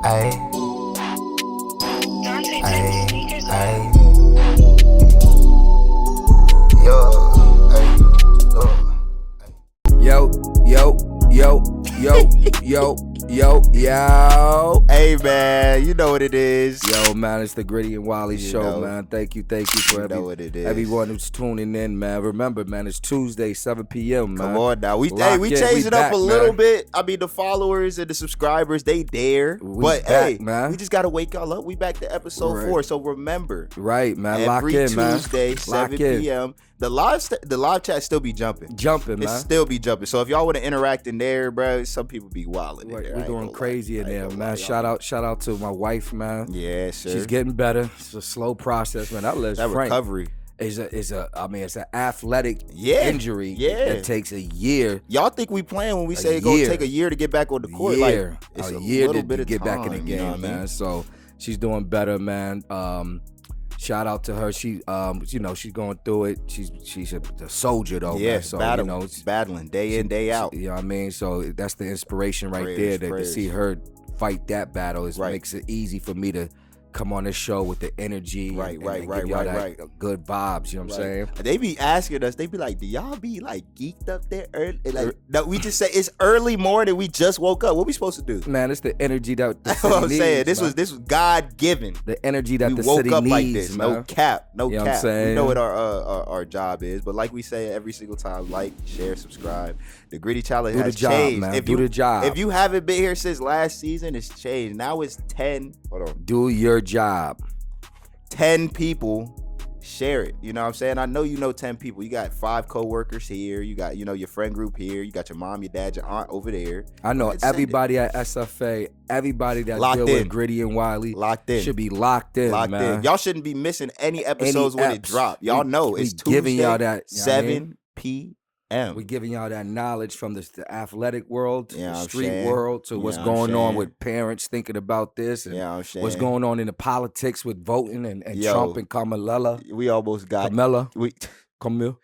Ay, ay, ay. Yo, ay, Yo, yo, yo, yo, yo, yo, yo. Hey man, you know what it is. Yo, man, it's the Gritty and Wylie show, know. man. Thank you for What it is. everyone who's tuning in, man. Remember, man, it's Tuesday, 7 p.m., man. Come on now. We Lock in, changed we it up back, a little man. bit. I mean, the followers and the subscribers, they there. We But back, hey, man. we just gotta wake y'all up. We back to episode Right. 4. So remember, Right, man. every Lock in, man. Tuesday, Lock 7 in. p.m. The live chat still be jumping. Jumping, It man. still be jumping. So if y'all want to interact in there, bro, some people be wilding in Right, there. I we're ain't going gonna lie. crazy in I ain't there, gonna man. lie, Shout out to my wife, man. Yeah, sure. She's getting better. It's a slow process, man. That that Frank recovery. is an athletic Yeah, injury yeah. that takes a year. Y'all think we playing when we A say it's gonna year. take a year to get back on the court? Year, Like it's a year little to bit of get back in the time, game, you know what I man. mean? So she's doing better, man. Shout out to her. She, she's going through it. She's a soldier though, Yeah, man. So battling day in, day out. You know what I mean? So that's the inspiration right Prayers, there. To prayers. see her fight that battle Right. makes it easy for me to come on this show with the energy, Right, and right, give right, y'all right, that good vibes. You know what I'm saying? They be asking us, they be like, do y'all be like geeked up there early? Like, no, we just say it's early morning, we just woke up. What we supposed to do? Man, it's the energy that the That's city what I'm saying. needs, This man. was God given. the energy that We the woke city up needs, like this. man. No cap. No You know what I'm cap. We saying? know what our job is. But like we say every single time, like, share, subscribe. The Gritty Challenge Do the has job, changed. man. Do the job. If you haven't been here since last season, it's changed. Now it's 10. Hold on. Do your job. 10 people share it. You know what I'm saying? I know you know 10 people. You got 5 co-workers here. You got, your friend group here. You got your mom, your dad, your aunt over there. I know Send it. everybody at SFA, everybody that Locked deal in. with Gritty and Wylie Locked in. should be locked in, Locked man. in. Y'all shouldn't be missing any episodes when it eps. drop. Y'all know we it's Tuesday, giving y'all that, you know what I 7 mean? p.m. We giving y'all that knowledge from the athletic world to Yeah, the I'm street saying. world to what's Yeah, I'm going on saying. with parents thinking about this and Yeah, I'm saying. what's going on in the politics with voting and Yo. Trump and Kamala. We almost got Camille.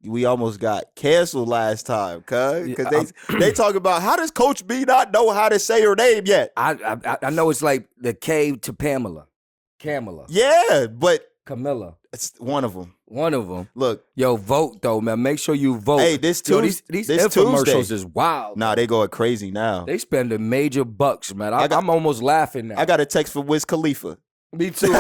we almost got canceled last time, cuz Yeah, they talk about how does Coach B not know how to say her name yet? I know it's like the K to Pamela. Yeah, but Camilla. it's one of them. One of them. Look, Yo, vote though, man. Make sure you vote. hey, this Yo, Tuesday, these this infomercials Tuesday. is wild. Nah, they going crazy now. They spending major bucks, man. I got- I'm almost laughing now. I got a text from Wiz Khalifa. Me too.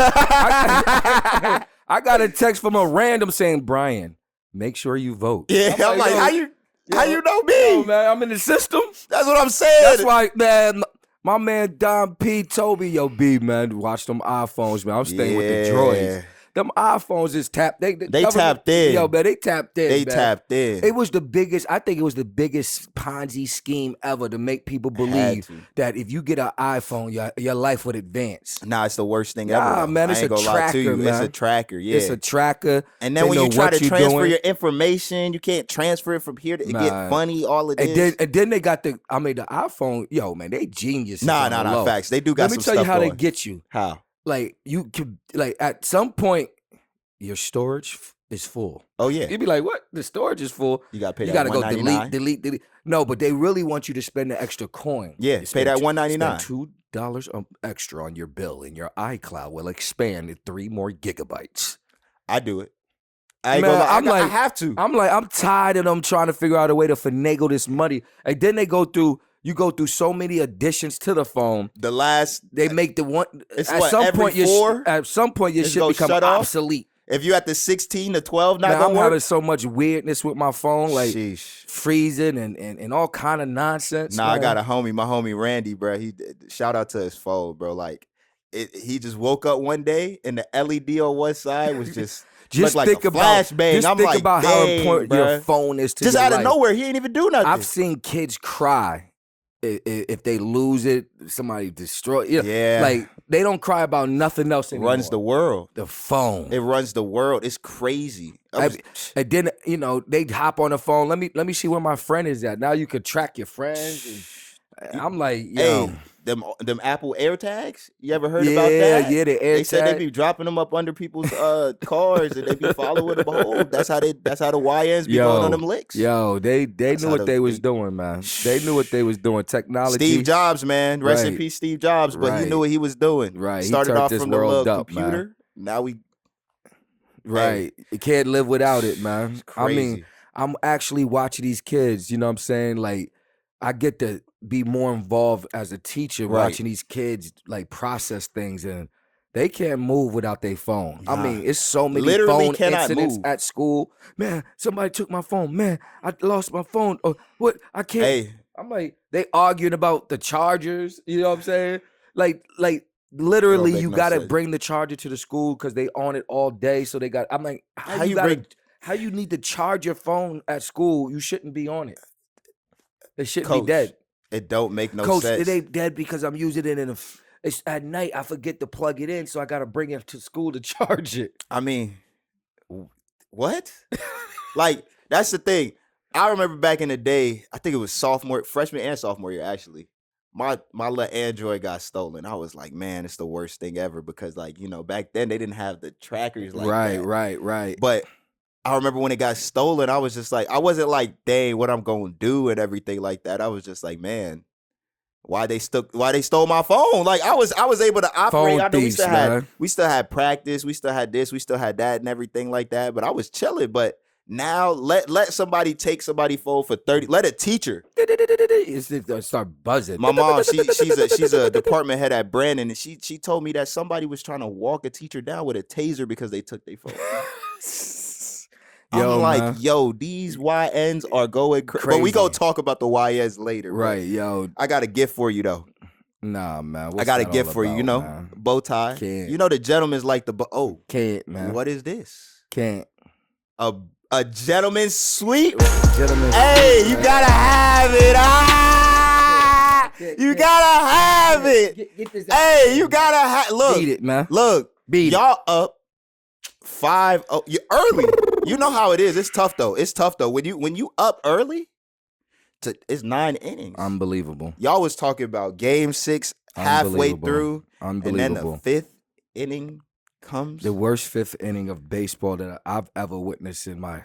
I got a text from a random saying, Brian, make sure you vote. Yeah, I'm like, yo, how you know me? yo, man, I'm in the system. That's what I'm saying. That's why, man, my man Don P told me, yo, B, man, watch them iPhones, man. I'm staying with the droids. Them iPhones is tapped. They tapped in. Yo, man, they tapped in. They man. tapped in. It was the biggest, I think it was the biggest Ponzi scheme ever to make people believe to. that if you get an iPhone, your life would advance. Nah, it's the worst thing Nah, ever. though. man, it's I ain't a gonna lie to tracker, you. It's man. a tracker, yeah. It's a tracker. And then They when you know try what to you transfer doing. your information, you can't transfer it from here to Nah. get funny, all of this. And then they got the iPhone, yo, man, they geniuses. Nah, on the low. facts. They do got Let me some tell you stuff how going. they get you. How? Like, you could, like, at some point, your storage is full. Oh, yeah. You'd be like, what? The storage is full. You got to pay You that got to go $199. delete. No, but they really want you to spend the extra coin. Yeah, You pay spend that t- $199. Spend $2 extra on your bill, and your iCloud will expand to 3 more gigabytes. I do it. I ain't Man, gonna lie. I'm I like- have to. I'm tired of them trying to figure out a way to finagle this money. And then you go through so many additions to the phone. The last, They make the one It's at what, some every point your 4? at some point your It's shit gonna become shut off? obsolete. if you at the 16 to 12 not Man, gonna I'm work. having so much weirdness with my phone, like Sheesh. freezing and all kind of nonsense. Nah, I man. got a homie, my homie Randy, bro. He shout out to his phone, bro. Like, he just woke up one day and the LED on one side was just Just looked like think a about flashbang. just I'm think like, about how dang, important bruh. your phone is to Just your out of life. nowhere, he ain't even do nothing. I've seen kids cry if they lose it, somebody destroy. Yeah. like they don't cry about nothing else anymore. runs the world. the phone. It runs the world. It's crazy. I was- And then they hop on the phone. Let me see where my friend is at. Now you could track your friends. And I'm like, yo, hey, them Apple AirTags. You ever heard about Yeah, that? yeah, the They said they AirTag. be dropping them up under people's cars and they be following them home. That's how the YNs be going on them licks. Yo, they That's knew how what they was doing, man. They knew what they was doing. Technology. Steve Jobs, man. Rest in Right. peace, Steve Jobs. But he Right. knew what he was doing. Right. He Started turned off this from the world little up, man. computer. Now we Right. You can't live without it, man. I mean, crazy. I'm actually watching these kids, you know what I'm saying? Like, I get to be more involved as a teacher Right. watching these kids like process things, and they can't move without their phone. I Nah. mean, it's so many Literally phone cannot incidents move. at school. Man, somebody took my phone. Man, I lost my phone. Or what? I can't. Hey, I'm like, they arguing about the chargers. You know what I'm saying? Like literally, make you no gotta sense. bring the charger to the school because they on it all day. So they got. I'm like, How you how you need to charge your phone at school? You shouldn't be on it. They shouldn't Coach, be dead. it don't make no Coach, sense. it ain't dead because I'm using it it's at night. I forget to plug it in, so I gotta bring it to school to charge it. I mean, what? Like, that's the thing. I remember back in the day, I think it was freshman and sophomore year, actually. My little Android got stolen. I was like, man, it's the worst thing ever because, like, you know, back then they didn't have the trackers like that. Right. But I remember when it got stolen, I was just like, I wasn't like, dang, what I'm gonna do and everything like that. I was just like, man, why they stole my phone? Like I was able to operate. Phone I know thieves, man. we still had practice, we still had this, we still had that and everything like that. But I was chilling. But now let somebody take somebody's phone for 30. Let a teacher. It start buzzing. My mom, she's a department head at Brandon, and she told me that somebody was trying to walk a teacher down with a taser because they took their phone. I'm like, man. yo, these YNs are going crazy. But we gonna talk about the YNs later. Right, yo. I got a gift for you though. Nah, man. I got a that gift all for you. You about, know, man? bow tie. Can't. You know the gentleman's like Can't, man. what is this? Can't. A gentleman's suite. Gentlemen. Hey, you gotta have it. You gotta have it. Get this Hey, you gotta have. Look, beat it, man. look. Beat it. Y'all up 5-0. You early. You know how it is. It's tough though. When you up early, it's 9 innings. Unbelievable. Y'all was talking about game 6 halfway through, and then the 5th inning comes. The worst 5th inning of baseball that I've ever witnessed in my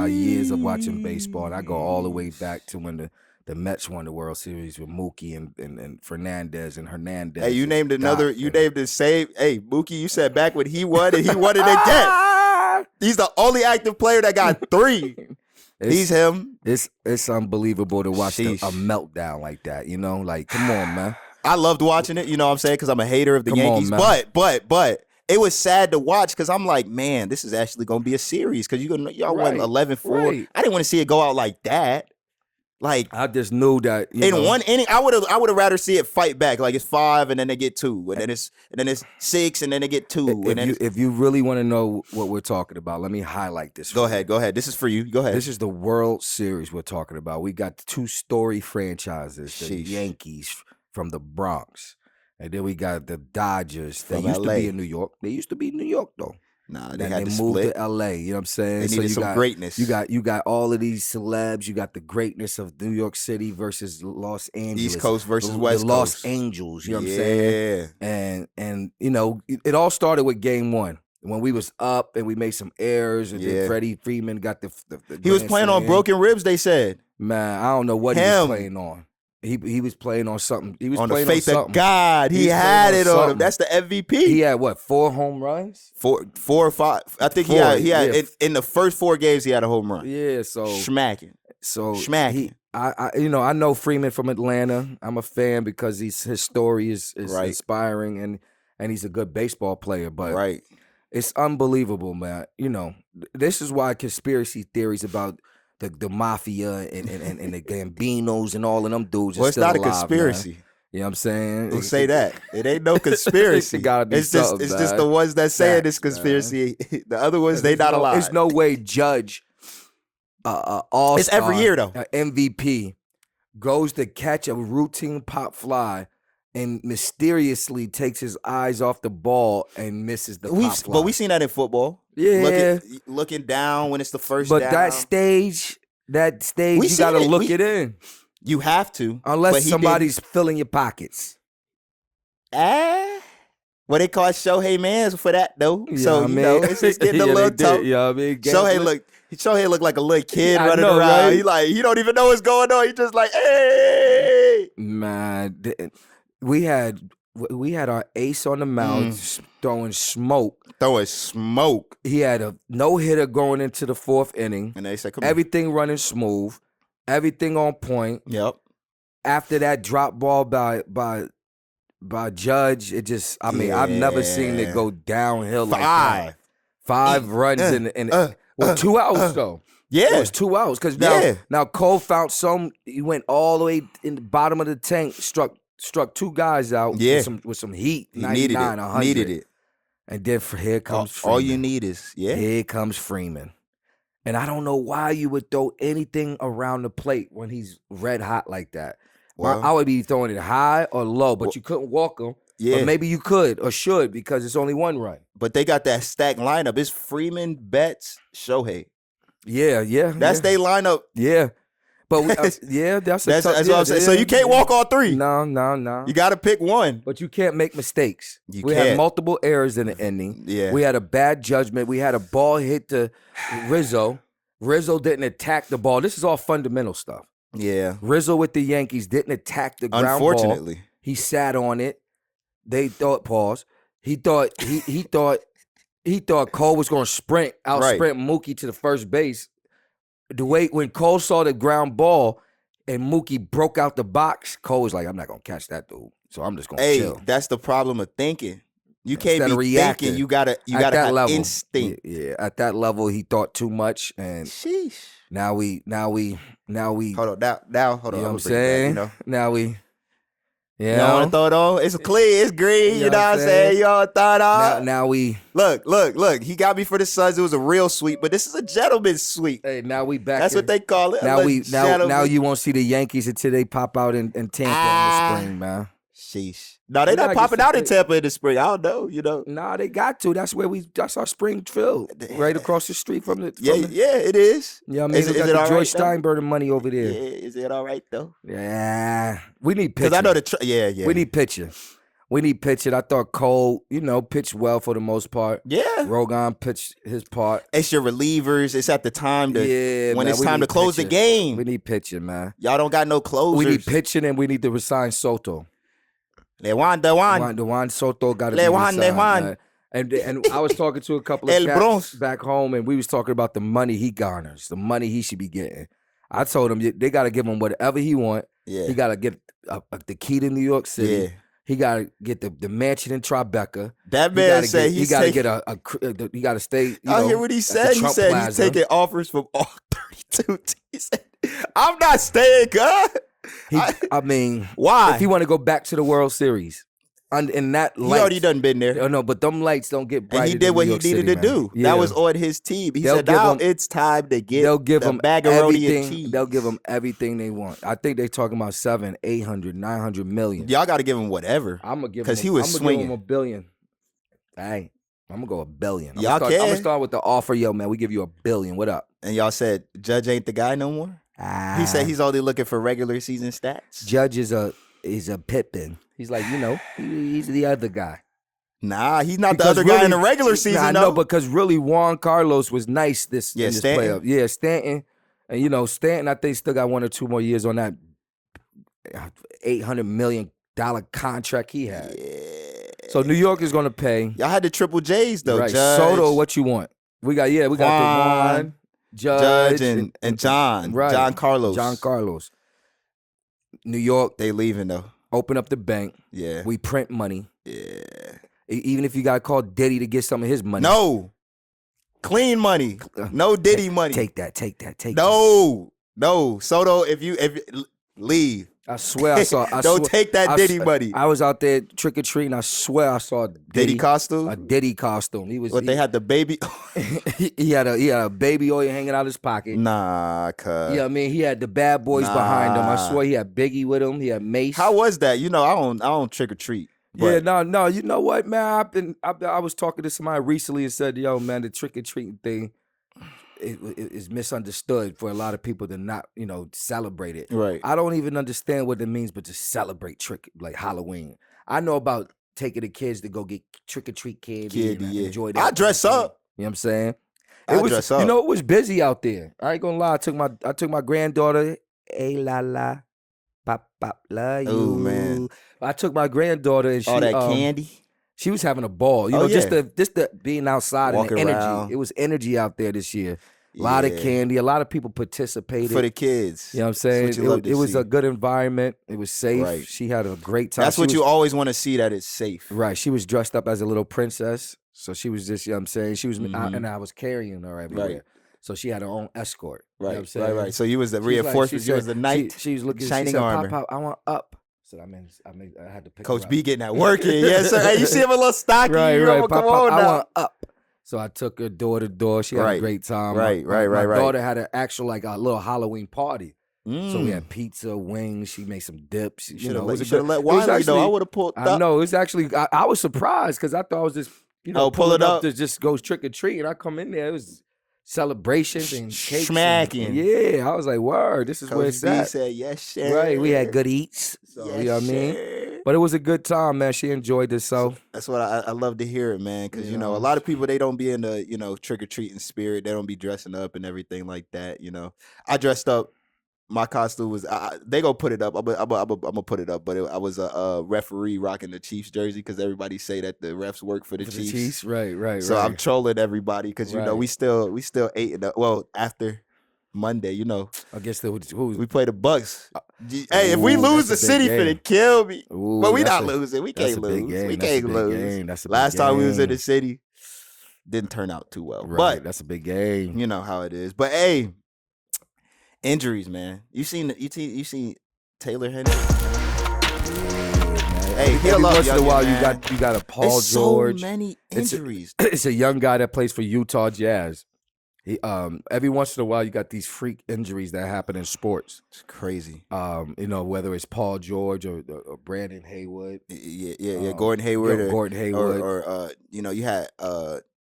years of watching baseball. And I go all the way back to when the Mets won the World Series with Mookie and Fernandez and Hernandez. Hey, you and named another. Doc You and- named the same. Hey, Mookie, you said back when he won and he won it again. He's the only active player that got 3. He's him. It's unbelievable to watch a Sheesh. meltdown like that. You know, like come on, man. I loved watching it. You know what I'm saying? Because I'm a hater of the Come on, Yankees. man. But it was sad to watch because I'm like, man, this is actually going to be a series because y'all won Right, 11-4. right. I didn't want to see it go out like that. Like I just knew that in one inning, I would have rather see it fight back. Like it's 5 and then they get 2, and then it's 6 and then they get 2. And then If you really want to know what we're talking about, let me highlight this. go ahead. This is for you. Go ahead. This is the World Series we're talking about. We got 2 story franchises, the Sheesh. Yankees from the Bronx, and then we got the Dodgers. They From used to LA. be in New York. They used to be in New York though. Nah, they Then had to moved split. to LA. You know what I'm saying? They needed you some got, greatness. You got all of these celebs. You got the greatness of New York City versus Los Angeles. East Coast versus the West Los Coast. Angels. You know what I'm saying? Yeah. And you know, it all started with Game 1 when we was up and we made some errors, and Yeah. then Freddie Freeman got the He was grand playing on slam. broken ribs, they said. Man, I don't know what he Him. was playing on. He was playing on something. He was On the playing faith on of something. God. He He was had playing it on on him. something. That's the MVP. He had what, 4 home runs? 4 or 5. I think he 4, had yeah. in the first 4 games he had a home run. Yeah, so Smacking. Schmacking. I know Freeman from Atlanta. I'm a fan because his story is Right. inspiring and he's a good baseball player. But Right. it's unbelievable, man. You know, this is why conspiracy theories about the mafia and the Gambinos and all of them dudes Well, are it's still not a alive, conspiracy. man. You know what I'm saying? Who say that? It ain't no conspiracy. It gotta be it's just something, it's just man. the ones that saying Facts, it's conspiracy. The other ones, they not alive. There's no way Judge all It's every year, though. MVP goes to catch a routine pop fly and mysteriously takes his eyes off the ball and misses the pop fly. But we seen that in football. Yeah. Looking down when it's the first But down. that stage, We you seen gotta it. look it in. You have to. Unless but he somebody's filling your pockets. Well, they call Shohei Mans for that though. Yeah, So I mean, it's just getting a yeah, little they tough. did, yeah, I mean, Shohei looked like a little kid I running know, around. right? He don't even know what's going on. He just like, hey. Man, we had our ace on the mound throwing smoke. Throwing smoke. He had a no-hitter going into the 4th inning. And they said, come everything running smooth, everything on point. Yep. After that drop ball by Judge, it just, I mean, I've never seen it go downhill like that. 5 runs in 2 outs though. Yeah. It was 2 outs because now Cole found he went all the way in the bottom of the tank, struck 2 guys out with some heat, He 99, 100. Needed it. And then here comes Freeman. All you need is, Here comes Freeman. And I don't know why you would throw anything around the plate when he's red hot like that. Well, I would be throwing it high or low, but you couldn't walk him. Yeah. Or maybe you could or should because it's only one run. But they got that stacked lineup. It's Freeman, Betts, Shohei. Yeah. That's their lineup. Yeah. But that's what I'm saying. So you can't walk all 3. No. You got to pick one. But you can't make mistakes. We can't. had multiple errors in the ending. Yeah. We had a bad judgment. We had a ball hit to Rizzo. Rizzo didn't attack the ball. This is all fundamental stuff. Yeah. Rizzo with the Yankees didn't attack the ground Unfortunately. ball. He sat on it. They thought He thought Cole was going to sprint Mookie to the first base. The way when Cole saw the ground ball and Mookie broke out the box, Cole was like, I'm not going to catch that dude. So I'm just going to chill. That's the problem of thinking. You can't Instead be thinking. You gotta have level, instinct. Yeah, at that level, he thought too much, and sheesh. Now we. Hold on. Now hold on. You know what I'm saying? Now we. You don't want to throw it on? It's clean, it's green, you know what I'm saying? You all thought out. Now we look. He got me for the Suns. It was a real sweep, but this is a gentleman's sweep. Hey, now we back. That's what they call it. Now you won't see the Yankees until they pop out in Tampa in the spring, man. Sheesh. No, they not popping out in Tampa in the spring. I don't know, Nah, they got to. That's our spring field. Right across the street from the Yeah, it is. Yeah, I mean, is it all right, George Steinbrenner money over there. Yeah, is it all right though? Yeah. We need pitching. Because I know yeah. We need pitching. I thought Cole, pitched well for the most part. Yeah. Rogan pitched his part. It's your relievers. It's at the time when it's time to close pitching. The game. We need pitching, man. Y'all don't got no closers. We need pitching and we need to resign Soto. Dewan Soto got to be resigned. And I was talking to a couple of cats back home, and we was talking about the money he garners, the money he should be getting. I told him they got to give him whatever he want. Yeah. He got to get the key to New York City. Yeah. He got to get the mansion in Tribeca. That man said he got to get he got to stay. I hear what he said. He said he's taking offers from all 32 teams. He said, "I'm not staying, God." I mean, why? If he want to go back to the World Series, in that light, he already done been there. Oh, no, but them lights don't get brighter. And he did what he needed to do. Yeah. That was on his team. He said, "Now it's time to get the macaroni and cheese." They'll give him everything they want. I think they're talking about 700, 800, 900 million. Y'all got to give him whatever. I'm gonna give him because he was swinging. Give him $1 billion. Hey, I'm gonna go $1 billion. Y'all I'm gonna start with the offer. Yo, man, we give you $1 billion. What up? And y'all said Judge ain't the guy no more. He said he's only looking for regular season stats. Judge is a Pippin. He's like, he's the other guy. Nah, he's not the other guy in the regular season. I know, because really Juan Carlos was nice this Stanton. playoff. Yeah, Stanton. And Stanton, I think still got 1 or 2 more years on that $800 million contract he had. Yeah. So New York is gonna pay. Y'all had the triple J's though. Right. Judge. Soto, what you want? We got the Juan, Judge and John. Right. John Carlos. John Carlos. New York, they leaving though. Open up the bank. Yeah. We print money. Yeah. Even if you got to call Diddy to get some of his money. No. Clean money. No Diddy money. Take that. No. Soto, if you leave. I swear I saw. Don't take that Diddy money. I was out there trick or treating. I swear I saw Diddy costume. A Diddy costume. He was. But they had the baby. he had a baby oil hanging out his pocket. Nah, cuz. Yeah, I mean he had the bad boys behind him. I swear he had Biggie with him. He had Mace. How was that? I don't trick or treat. Yeah, no. You know what, man? I was talking to somebody recently and said, yo, man, the trick or treating thing is misunderstood for a lot of people to not, celebrate it. Right. I don't even understand what it means, but to celebrate like Halloween. I know about taking the kids to go get trick or treat candy, Candy, and yeah. enjoy I that. dress candy. up. You know what I'm saying? I dress up. You know, it was busy out there. I ain't gonna lie. I took my granddaughter. Hey la la, pop pop love you. Oh man, I took my granddaughter and all she that candy. she was having a ball. You Oh, know, yeah. just the being outside and the Walking energy. around. It was energy out there this year. A lot of Yeah. candy. A lot of people participated. For the kids. You know what I'm That's saying? what you love to It was see. a good environment. It was safe. Right. She had a great time. That's what you always want to see, that it's safe. Right. She was dressed up as a little princess. So she was just, you know what I'm saying? She was, Mhm. and I was carrying her everywhere. Right. So she had her own escort. You know Right, what I'm saying? right. So you was the She was like- reinforcement. she You was said- the knight. She was looking, shining she said, armor. Pop, I want up. So I had to pick Coach her B up. getting that work in. Yes, sir. Hey, you see him a little stocky. Right, you right. know, Pop, come on I now. want up. So I took her door to door. She had a Right. great time. Right. My right. daughter had an actual like a little Halloween party. So we Mm. had pizza, wings. She made some dips. You You know, it was should a have good- let it was Wylie know. I actually- would have pulled I up. know. It's actually, I was surprised because I thought I was just, Oh, pull pulling it up. to just go trick or treat. And I come in there, it was celebrations and cakes. Smacking. Yeah, I was like, word, this is where Coach it's B at. said, yes, sir. Right, we had good eats. So, Yes, you know what I mean? sir. But it was a good time, man. She enjoyed herself. That's what I love to hear it, man. Because, you know, a Yeah. lot of people, they don't be in the, you know, trick-or-treating spirit. They don't be dressing up and everything like that, you know. I dressed up. My costume was, they gonna put it up. I'm gonna put it up. But I was a referee rocking the Chiefs jersey because everybody say that the refs work for the For Chiefs. the Chiefs, right. So I'm trolling everybody because, you know, Right. we still 8-0. Well, after Monday, you know, I guess who we play the Bucks. Hey, if we Ooh, lose, the that's a big city game. finna kill me. Ooh, But we that's not a- losing. We that's can't a big lose. game. We That's a can't big lose. game. That's a big Last time we was in game. the city, didn't turn out too well. Right, But that's a big game. you know how it is. But hey, injuries, man. You seen Taylor Hendricks? Hey, Every heal up, once in a youngin', while, man. you got a Paul It's George. so many It's a- injuries. It's a young guy that plays for Utah Jazz. He, every once in a while, you got these freak injuries that happen in sports. It's crazy. You know, whether it's Paul George or Brandon Haywood. Yeah. Gordon Hayward. Gordon Hayward. Or you know, you had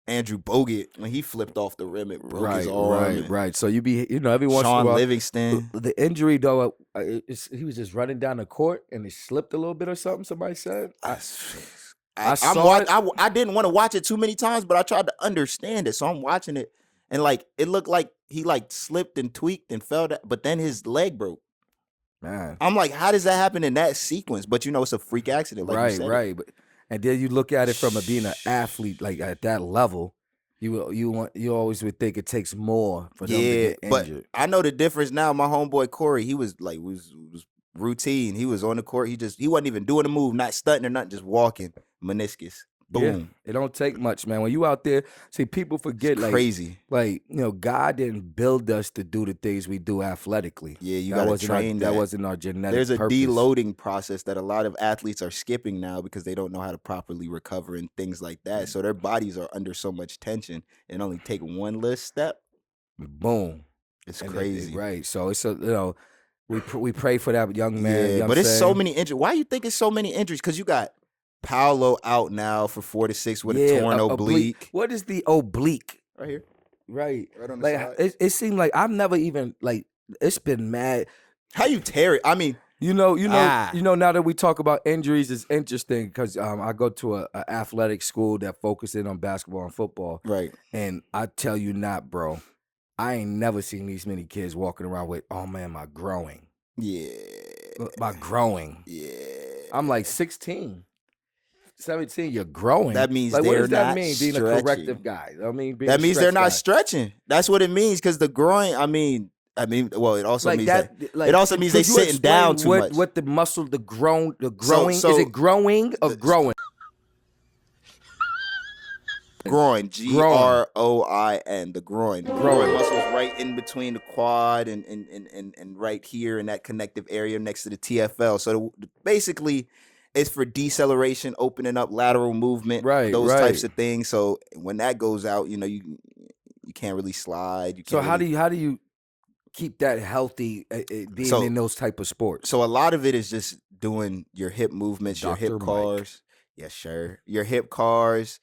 Andrew Bogut when he flipped off the rim, it broke his arm. and right. So you be, you know, every once in Sean a while. Livingston. The injury, though, he was just running down the court and he slipped a little bit or something, somebody said. I didn't want to watch it too many times, but I tried to understand it. So I'm watching it, and like it looked like he like slipped and tweaked and fell down, but then his leg broke. Man. I'm like, how does that happen in that sequence? But you know, it's a freak accident. Like you said. Right. But, and then you look at it from being an athlete, like at that level, you always would think it takes more for them to get injured. But I know the difference now. My homeboy Corey, he was like was routine. He was on the court. He wasn't even doing a move, not stunting or nothing, just walking. Meniscus. Boom. Yeah, it don't take much, man. When you out there, see, people forget It's like crazy. Like, you know, God didn't build us to do the things we do athletically. Yeah, you That gotta wasn't train that that. wasn't our genetic There's a purpose. deloading process that a lot of athletes are skipping now because they don't know how to properly recover and things like that. So their bodies are under so much tension and only take one little step. Boom. It's And crazy. right. So it's we pray for that young man. you know but what I'm it's so saying? many injuries. Why you think it's so many injuries? Because you got Paolo out now for 4 to 6 with a torn oblique. What is the oblique? Right here. Right. Right on the Like side. it seemed like I've never even like it's been mad. How you tear it? I mean, You know. Ah. Now that we talk about injuries, it's interesting because I go to a athletic school that focuses on basketball and football, right. and I tell you not, bro, I ain't never seen these many kids walking around with, oh man, my growing, Yeah. my growing. Yeah. I'm like 16. 17, you're growing. That means like, what they're does that not mean? Being a stretching. corrective guy. I mean, being That a means they're stretch not guy. stretching. That's what it means. Because the groin, I mean, well, it also Like means that. that. Like, It also means they could you sitting down explain too what, much. What the muscle, the growing? so- Is it growing or growing? Groin, Groin, the groin. The groin muscle is right in between the quad and right here in that connective area next to the TFL. So basically, it's for deceleration, opening up lateral movement, Right, those right. types of things. So when that goes out, you know, you can't really slide. You can't So how really- do you keep that healthy being So- in those type of sports? So a lot of it is just doing your hip movements, your hip Dr. Mike. cars. Yes, sure. Your hip cars,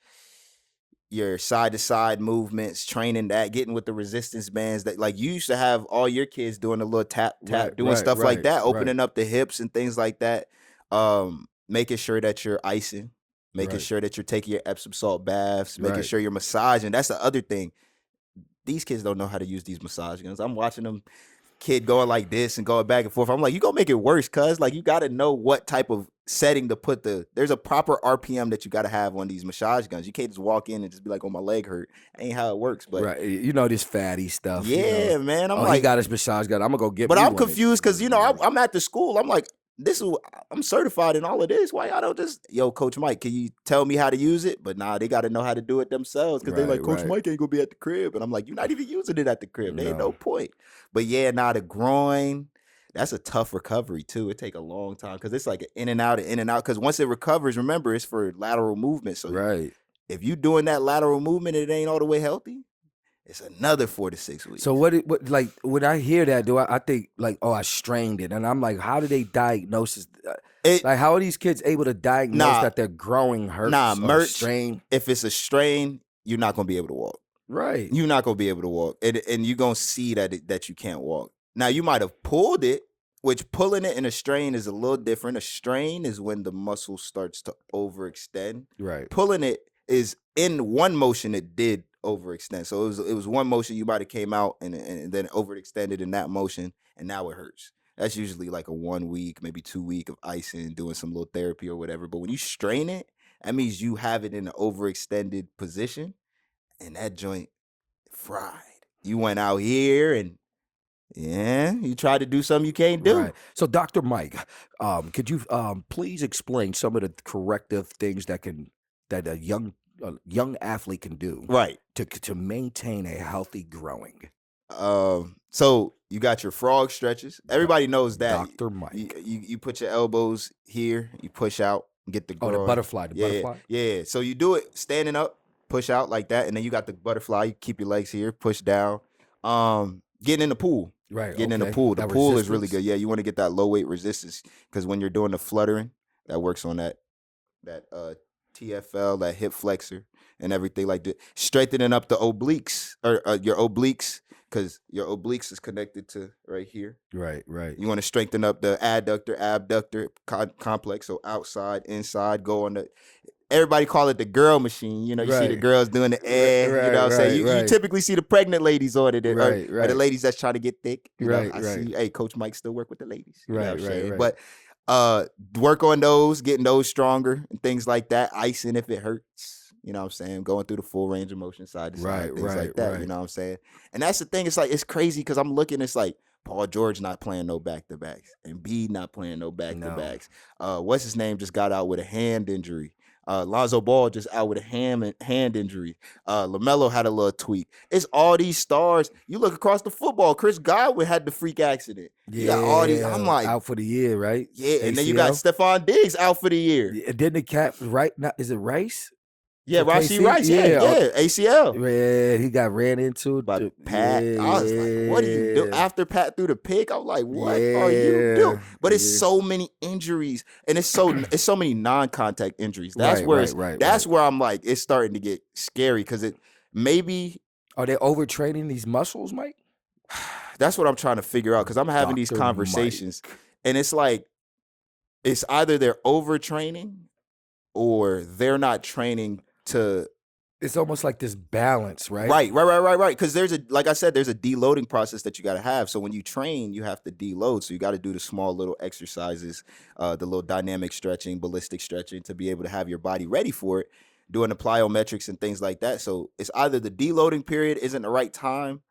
your side to side movements, training that, getting with the resistance bands that like you used to have all your kids doing a little tap, Right, doing right, stuff like right, that, right. opening up the hips and things like that. Making sure that you're icing. making Right. sure that you're taking your Epsom salt baths, making Right. sure you're massaging. That's the other thing. These kids don't know how to use these massage guns. I'm watching them kid going like this and going back and forth. I'm like, you gonna make it worse, cuz like you gotta know what type of setting to put there's a proper RPM that you gotta have on these massage guns. You can't just walk in and just be like, oh, my leg hurt. Ain't how it works. But Right. You know this fatty stuff. yeah, man. I'm he like, got his massage gun. I'm gonna go get but me I'm one. confused because I'm at the school. I'm like, I'm certified in all of this. Why y'all don't just, yo, Coach Mike, can you tell me how to use it? But nah, they got to know how to do it themselves because they're like, Coach Mike ain't gonna be at the crib, and I'm like, you're not even using it at the crib. There ain't no point. But yeah, now the groin, that's a tough recovery too. It take a long time because it's like an in and out. Because once it recovers, remember it's for lateral movement. So if you doing that lateral movement, and it ain't all the way healthy. It's another 4 to 6 weeks. So what like when I hear that, I think like, oh, I strained it, and I'm like, how do they diagnose it? Like, how are these kids able to diagnose that they're growing hurts or strain? If it's a strain, you're not gonna be able to walk. Right. You're not gonna be able to walk, and you're gonna see that you can't walk. Now you might have pulled it, which pulling it in a strain is a little different. A strain is when the muscle starts to overextend. Right. Pulling it is in one motion. It did overextend. So it was one motion you might have came out and then overextended in that motion, and now it hurts. That's usually like a 1 week, maybe 2 week of icing, doing some little therapy or whatever. But when you strain it, that means you have it in an overextended position, and that joint fried. You went out here and you tried to do something you can't do. Right. So Dr. Mike, could you please explain some of the corrective things that a young athlete can do, right, to maintain a healthy growing? So you got your frog stretches. Everybody knows that. Dr. Mike. You put your elbows here, you push out, get the groin. The butterfly. Butterfly? Yeah. So you do it standing up, push out like that, and then you got the butterfly. You keep your legs here, push down. Getting in the pool. Right. Getting in the pool. The pool is really good. Yeah, you want to get that low weight resistance because when you're doing the fluttering, that works on that TFL, that hip flexor, and everything like that. Straightening up the obliques or your obliques because your obliques is connected to right here. Right. You want to strengthen up the adductor, abductor complex. So outside, inside, go on the. Everybody call it the girl machine. You know, you see the girls doing the air. Right, you know what I'm saying? You typically see the pregnant ladies on it, or the ladies that's trying to get thick. You know, I see, hey, Coach Mike still work with the ladies. You know what I'm saying? But work on those, getting those stronger and things like that. Icing if it hurts. You know what I'm saying? Going through the full range of motion side to side, things like that. You know what I'm saying? And that's the thing. It's like, it's crazy because I'm looking, it's like Paul George not playing no back-to-backs. And B not playing no back-to-backs. What's his name just got out with a hand injury. Lonzo Ball just out with a hand injury. LaMelo had a little tweak. It's all these stars. You look across the football. Chris Godwin had the freak accident. You got all these. I'm like, out for the year, right? Yeah, and then you got Stephon Diggs out for the year. Didn't the cat is it Rice? Yeah, Rashee Rice. Yeah, ACL. Yeah, he got ran into by Pat. I was like, what do you do? After Pat threw the pick, I was like, what are you doing? But it's so many injuries, and it's so many non-contact injuries. That's where I'm like, it's starting to get scary because it maybe. Are they overtraining these muscles, Mike? That's what I'm trying to figure out because I'm having these conversations, and it's like, it's either they're overtraining or they're not training to. It's almost like this balance, right? Right. Because like I said, there's a deloading process that you got to have. So when you train, you have to deload. So you got to do the small little exercises, the little dynamic stretching, ballistic stretching to be able to have your body ready for it, doing the plyometrics and things like that. So it's either the deloading period isn't the right time,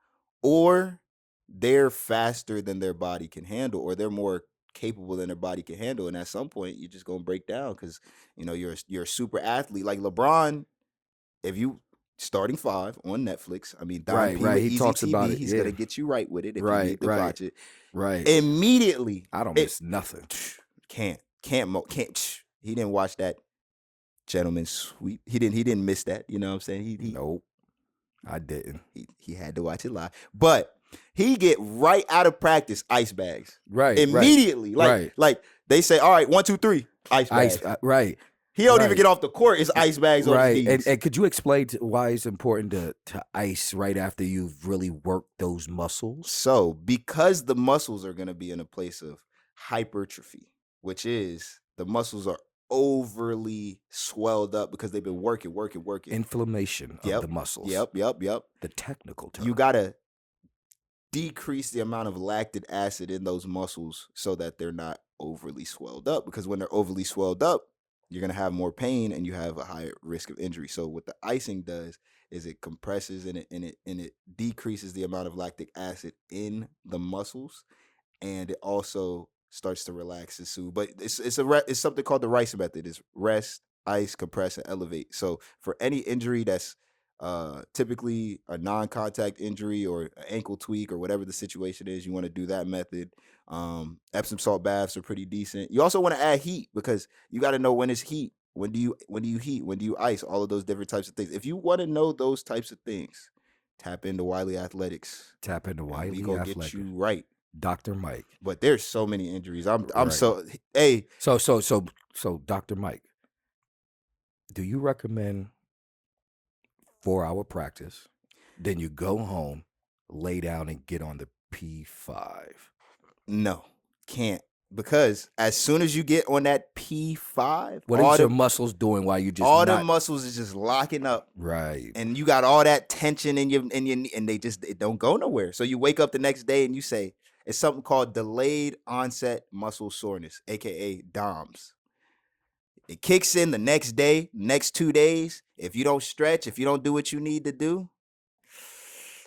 or they're faster than their body can handle, or they're more capable than their body can handle. And at some point, you're just gonna break down because you're a super athlete like LeBron. If you starting 5 on Netflix, I mean, Don P with he Easy talks TV, about it. He's gonna get you right with it if you need to watch it. Right. Immediately, I don't miss nothing. Can't. He didn't watch that Gentleman's Sweep. He didn't miss that. You know what I'm saying? Nope, I didn't. He had to watch it live, but he get right out of practice ice bags. Right. Immediately. Like they say, all right, 1, 2, 3, ice bags. Right. He don't even get off the court. It's ice bags on his knees. And could you explain why it's important to ice right after you've really worked those muscles? So because the muscles are going to be in a place of hypertrophy, which is the muscles are overly swelled up because they've been working. Inflammation of the muscles. Yep. The technical term. You gotta decrease the amount of lactic acid in those muscles so that they're not overly swelled up, because when they're overly swelled up, you're going to have more pain and you have a higher risk of injury. So what the icing does is it compresses and it decreases the amount of lactic acid in the muscles, and it also starts to relax and soothe. But it's something called the Rice method. It's rest, ice, compress, and elevate. So for any injury that's typically a non-contact injury or an ankle tweak or whatever the situation is, you want to do that method. Epsom salt baths are pretty decent. You also want to add heat, because you got to know when it's heat. When do you heat? When do you ice? All of those different types of things. If you want to know those types of things, tap into Wylie Athletics. Tap into Wylie We gonna Athletics. get you right. Dr. Mike. But there's so many injuries. I'm Right. so hey. So Dr. Mike, do you recommend 4-hour practice, then you go home, lay down, and get on the P5? No, can't. Because as soon as you get on that P5, What are your muscles doing while you just all the muscles is just locking up, right? and you got all that tension in your and it don't go nowhere. So you wake up the next day and you say it's something called delayed onset muscle soreness, aka DOMS. It kicks in the next day, next 2 days. If you don't stretch, if you don't do what you need to do,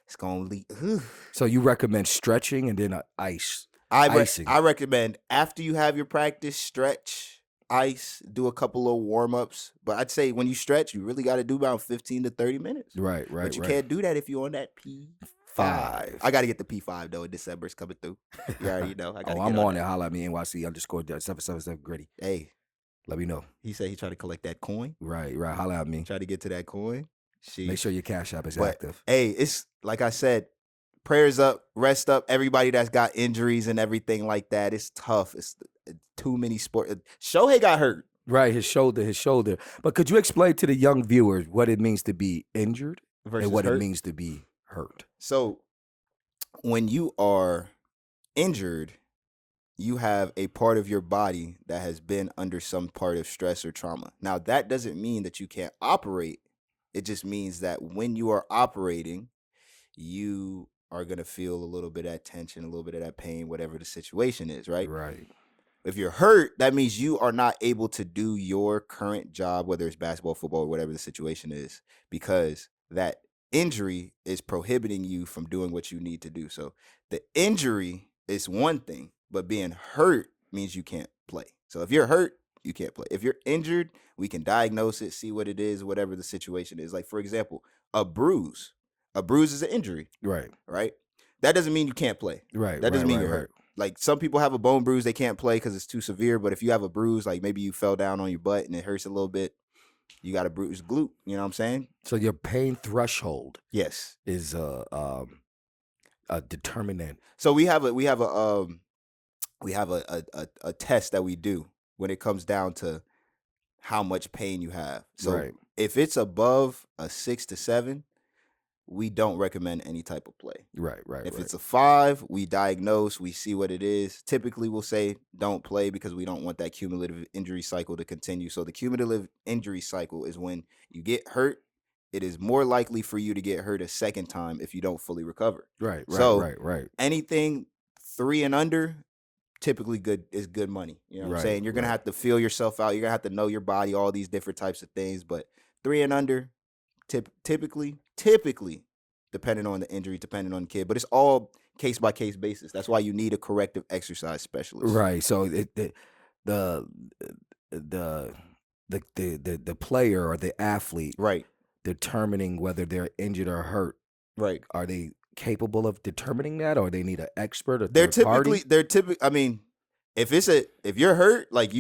it's gonna lead. So you recommend stretching and then icing. I recommend after you have your practice, stretch, ice, do a couple of warm-ups. But I'd say when you stretch, you really got to do about 15 to 30 minutes. Right. But you can't do that if you're on that P5. I got to get the P5, though. In December, it's coming through. You already know. I'm on it. Holla at me, NYC_777 Gritty. Hey. Let me know. He said he tried to collect that coin. Right. Holla at me. Try to get to that coin. Make sure your Cash App is active. Hey, it's like I said, prayers up, rest up. Everybody that's got injuries and everything like that, it's tough. It's too many sports. Shohei got hurt. Right, his shoulder. But could you explain to the young viewers what it means to be injured versus and what hurt? It means to be hurt? So when you are injured, you have a part of your body that has been under some part of stress or trauma. Now, that doesn't mean that you can't operate. It just means that when you are operating, you are going to feel a little bit of that tension, a little bit of that pain, whatever the situation is, right? Right. If you're hurt, that means you are not able to do your current job, whether it's basketball, football, or whatever the situation is, because that injury is prohibiting you from doing what you need to do. So the injury is one thing, but being hurt means you can't play. So if you're hurt, you can't play. If you're injured, we can diagnose it, see what it is, whatever the situation is. Like, for example, a bruise. A bruise is an injury. Right? That doesn't mean you can't play. Right. That doesn't mean you're hurt. Like, some people have a bone bruise, they can't play because it's too severe. But if you have a bruise, like maybe you fell down on your butt and it hurts a little bit, you got a bruised glute. You know what I'm saying? So your pain threshold, yes, is a determinant. So we have a test that we do when it comes down to how much pain you have. So if it's above a 6 to 7, we don't recommend any type of play. Right. If it's a 5, we diagnose, we see what it is. Typically, we'll say don't play because we don't want that cumulative injury cycle to continue. So the cumulative injury cycle is when you get hurt, it is more likely for you to get hurt a second time if you don't fully recover. Right. Anything 3 and under, typically is good money. You know what I'm saying? You're going to have to feel yourself out. You're going to have to know your body, all these different types of things. But 3 and under, typically, depending on the injury, depending on the kid, but it's all case by case basis. That's why you need a corrective exercise specialist. Right. So the player or the athlete, determining whether they're injured or hurt. Right. Are they capable of determining that, or they need an expert? Or they're typically. I mean, if you're hurt, like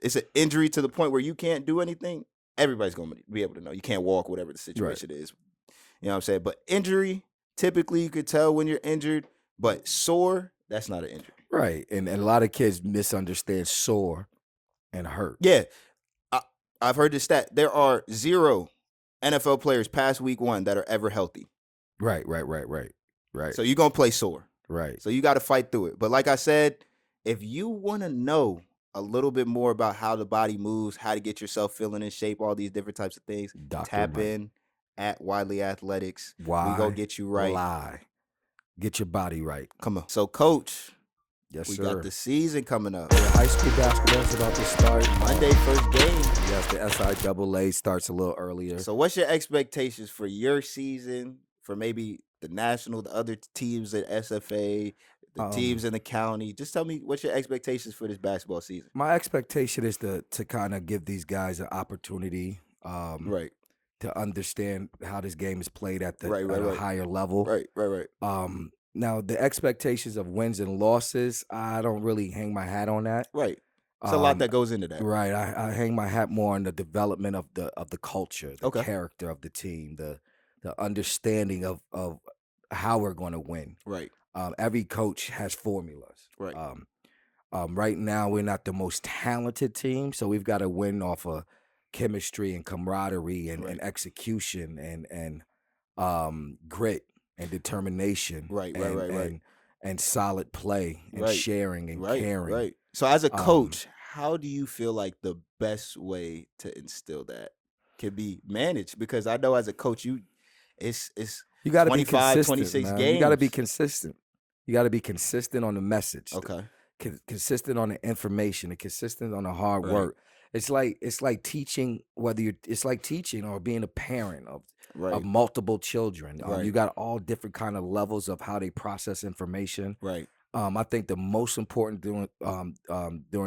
it's an injury to the point where you can't do anything. Everybody's going to be able to know. You can't walk, whatever the situation is. You know what I'm saying? But injury, typically you could tell when you're injured, but sore, that's not an injury. Right. And a lot of kids misunderstand sore and hurt. Yeah. I've heard this stat. There are 0 NFL players past week 1 that are ever healthy. Right. So you're going to play sore. Right. So you got to fight through it. But like I said, if you want to know a little bit more about how the body moves, how to get yourself feeling in shape, all these different types of things, Dr. tap Mike. in at Wylie Athletics. We go Why get you right. lie? Get your body right. Come on. So, Coach, Yes, we sir. got the season coming up. Yeah, high school basketball is about to start. Monday, first game. Yes, the SIAA starts a little earlier. So, what's your expectations for your season, for maybe the national, the other teams at SFA, the teams in the county? Just tell me what's your expectations for this basketball season. My expectation is to kind of give these guys an opportunity Right. to understand how this game is played at the Right, at a right. higher level. Right. Now the expectations of wins and losses, I don't really hang my hat on that. Right. It's a lot that goes into that. Right. I hang my hat more on the development of the culture, the Okay. character of the team, the understanding of how we're going to win. Right. Every coach has formulas. Right. Right now we're not the most talented team, so we've got to win off of chemistry and camaraderie and, Right. and execution and grit and determination. Right. And solid play and Right. sharing and caring. Right. So, as a coach, how do you feel like the best way to instill that can be managed? Because I know as a coach, it's You got to be 25, consistent, 26 man. You got to be games. consistent. You got to be consistent on the message. Okay. Consistent on the information and consistent on the hard Right. work. It's like teaching, it's like teaching or being a parent of Right. multiple children. Right. You got all different kind of levels of how they process information. Right. I think the most important during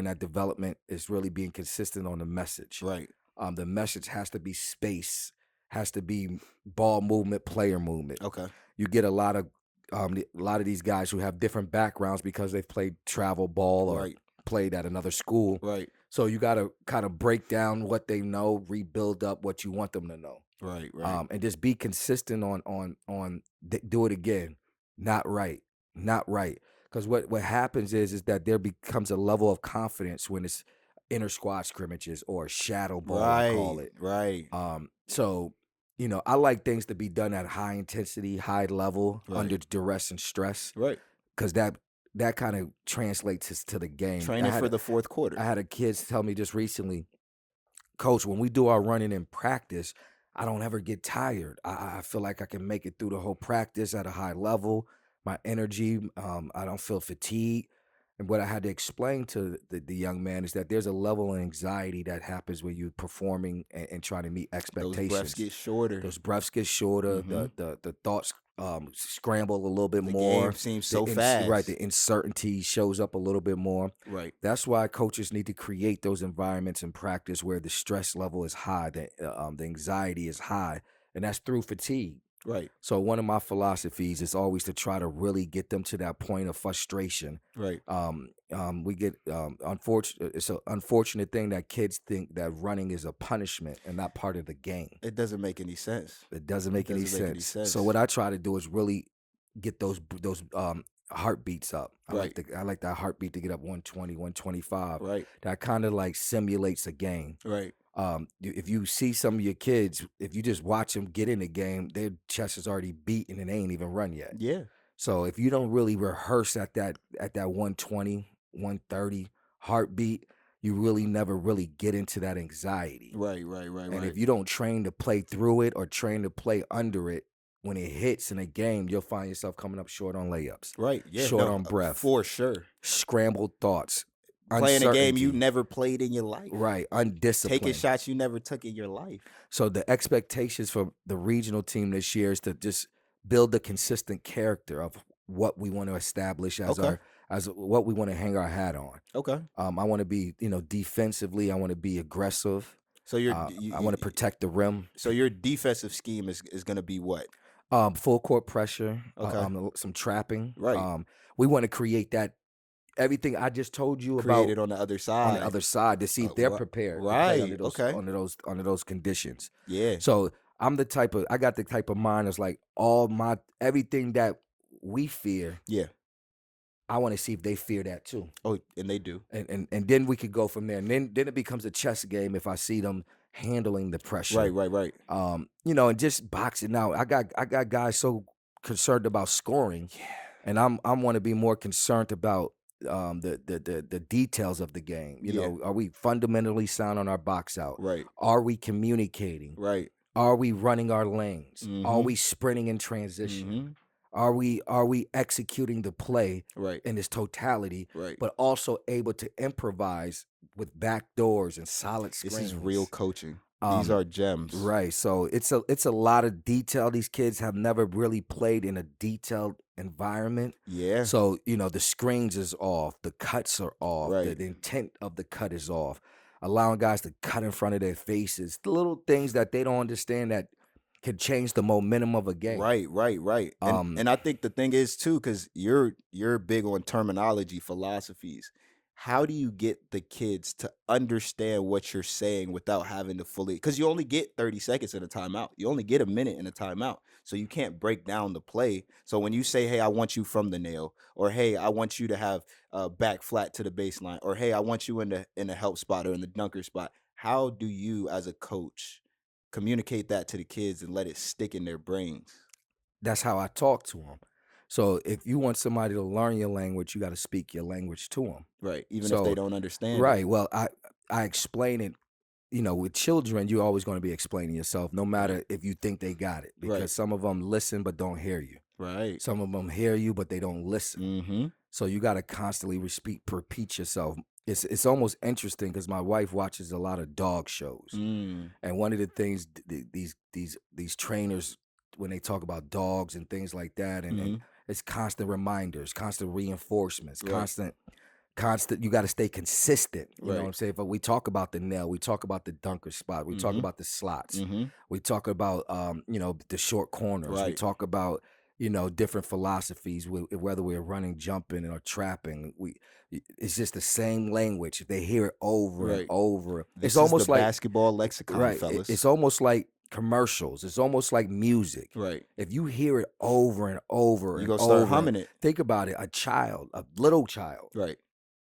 that development is really being consistent on the message. Right. The message has to be space, has to be ball movement, player movement. Okay. You get a lot of these guys who have different backgrounds because they've played travel ball or Right. played at another school. Right. So you got to kind of break down what they know, rebuild up what you want them to know. Right. And just be consistent on do it again, not right. Because what happens is that there becomes a level of confidence when it's inter squad scrimmages or shadow ball, we call it. Right. So I like things to be done at high intensity, high level, Right. under duress and stress, Right. because that kind of translates to the game. Training for the fourth quarter. I had a kid tell me just recently, Coach, when we do our running in practice, I don't ever get tired. I feel like I can make it through the whole practice at a high level. My energy, I don't feel fatigued. And what I had to explain to the young man is that there's a level of anxiety that happens when you're performing and trying to meet expectations. Those breaths get shorter. Those breaths get shorter. The thoughts scramble a little bit The more. game seems so fast. Right, the uncertainty shows up a little bit more. Right. That's why coaches need to create those environments in practice where the stress level is high, the anxiety is high, and that's through fatigue. Right. So one of my philosophies is always to try to really get them to that point of frustration. Right. We get unfortunate. It's an unfortunate thing that kids think that running is a punishment and not part of the game. It doesn't make any sense. It doesn't make any doesn't make any sense. sense. So what I try to do is really get those heartbeats up. Right. I like that heartbeat to get up 120, 125. Right. That kind of like simulates a game. Right. If you see some of your kids, if you just watch them get in the game, their chest is already beaten and they ain't even run yet. Yeah. So if you don't really rehearse at that 120, 130 heartbeat, you really never really get into that anxiety. Right. And if you don't train to play through it or train to play under it, when it hits in a game, you'll find yourself coming up short on layups. Right. Yeah. Short on breath. For sure. Scrambled thoughts. Playing a game you uncertainty. never played in your life. Right. Undisciplined. Taking shots you never took in your life. So the expectations for the regional team this year is to just build a consistent character of what we want to establish as Okay. as what we want to hang our hat on. Okay. I want to be, defensively, I want to be aggressive. So I I want to protect the rim. So your defensive scheme is going to be what? Full court pressure. Okay. Some trapping. Right. We want to create that everything I just told you Created about on the other side. on the other side to see if they're prepared to play right, under those, okay. under those conditions. Yeah. So I got the type of mind that's like everything that we fear, Yeah. I want to see if they fear that too. Oh, and they do. And then we could go from there. And then it becomes a chess game if I see them handling the pressure. Right. And just boxing out. I got guys so concerned about scoring. Yeah. And I want to be more concerned about the details of the game. You Yeah. know, are we fundamentally sound on our box out? Right. Are we communicating? Right. Are we running our lanes? Are Mhm. we sprinting in transition? Mhm. Are we executing the play Right. in its totality, Right. but also able to improvise with back doors and solid This screens? is real coaching. These are gems. Right. So it's a lot of detail. These kids have never really played in a detailed environment. Yeah. So, you know, the screens is off, the cuts are off, Right. the intent of the cut is off, allowing guys to cut in front of their faces, the little things that they don't understand that could change the momentum of a game. Right. And I think the thing is too, because you're big on terminology, philosophies. How do you get the kids to understand what you're saying without having to fully? Because you only get 30 seconds in a timeout. You only get a minute in a timeout, so you can't break down the play. So when you say, "Hey, I want you from the nail," or "Hey, I want you to have back flat to the baseline," or "Hey, I want you in the help spot or in the dunker spot," how do you, as a coach, communicate that to the kids and let it stick in their brains? That's how I talk to them. So if you want somebody to learn your language, you got to speak your language to them. Right. Even if they So don't understand it. right, well, I explain it. You know, with children, you're always going to be explaining yourself, no matter if you think they got it, because Right. some of them listen but don't hear you. Right. Some of them hear you but they don't listen. Mm-hmm. So you got to constantly repeat yourself. It's almost interesting because my wife watches a lot of dog shows, Mm. and one of the things these trainers, when they talk about dogs and things like that, and Mm-hmm. it's constant reminders, constant reinforcements, Right. constant. You got to stay consistent. You know what I'm Right. saying? But we talk about the nail, we talk about the dunker spot, we talk Mm-hmm. about the slots, Mm-hmm. we talk about you know, the short corners, we Right. talk about, you know, different philosophies, whether we're running, jumping, or trapping. It's just the same language. If they hear it over and Right. over, This it's is the almost like basketball lexicon, right. fellas. It's almost like commercials. It's almost like music. Right. If you hear it over and over You and gonna start over, humming it. think about it. A little child, Right.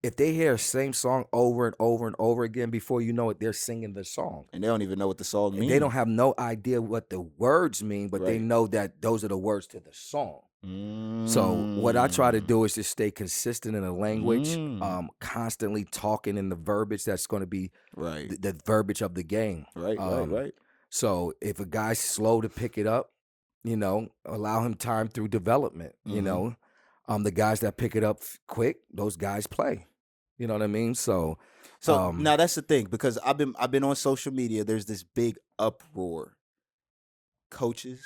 if they hear the same song over and over and over again, before you know it, they're singing the song. And they don't even know what the song means. They don't have no idea what the words mean, but they Right. know that those are the words to the song. So what I try to Mm. do is just stay consistent in the language, Mm. constantly talking in the verbiage that's going to be Right. the verbiage of the game. Right. So if a guy's slow to pick it up, you know, allow him time through development. You Mhm. know, the guys that pick it up quick, those guys play. You know what I mean? So So now that's the thing, because I've been on social media. There's this big uproar. Coaches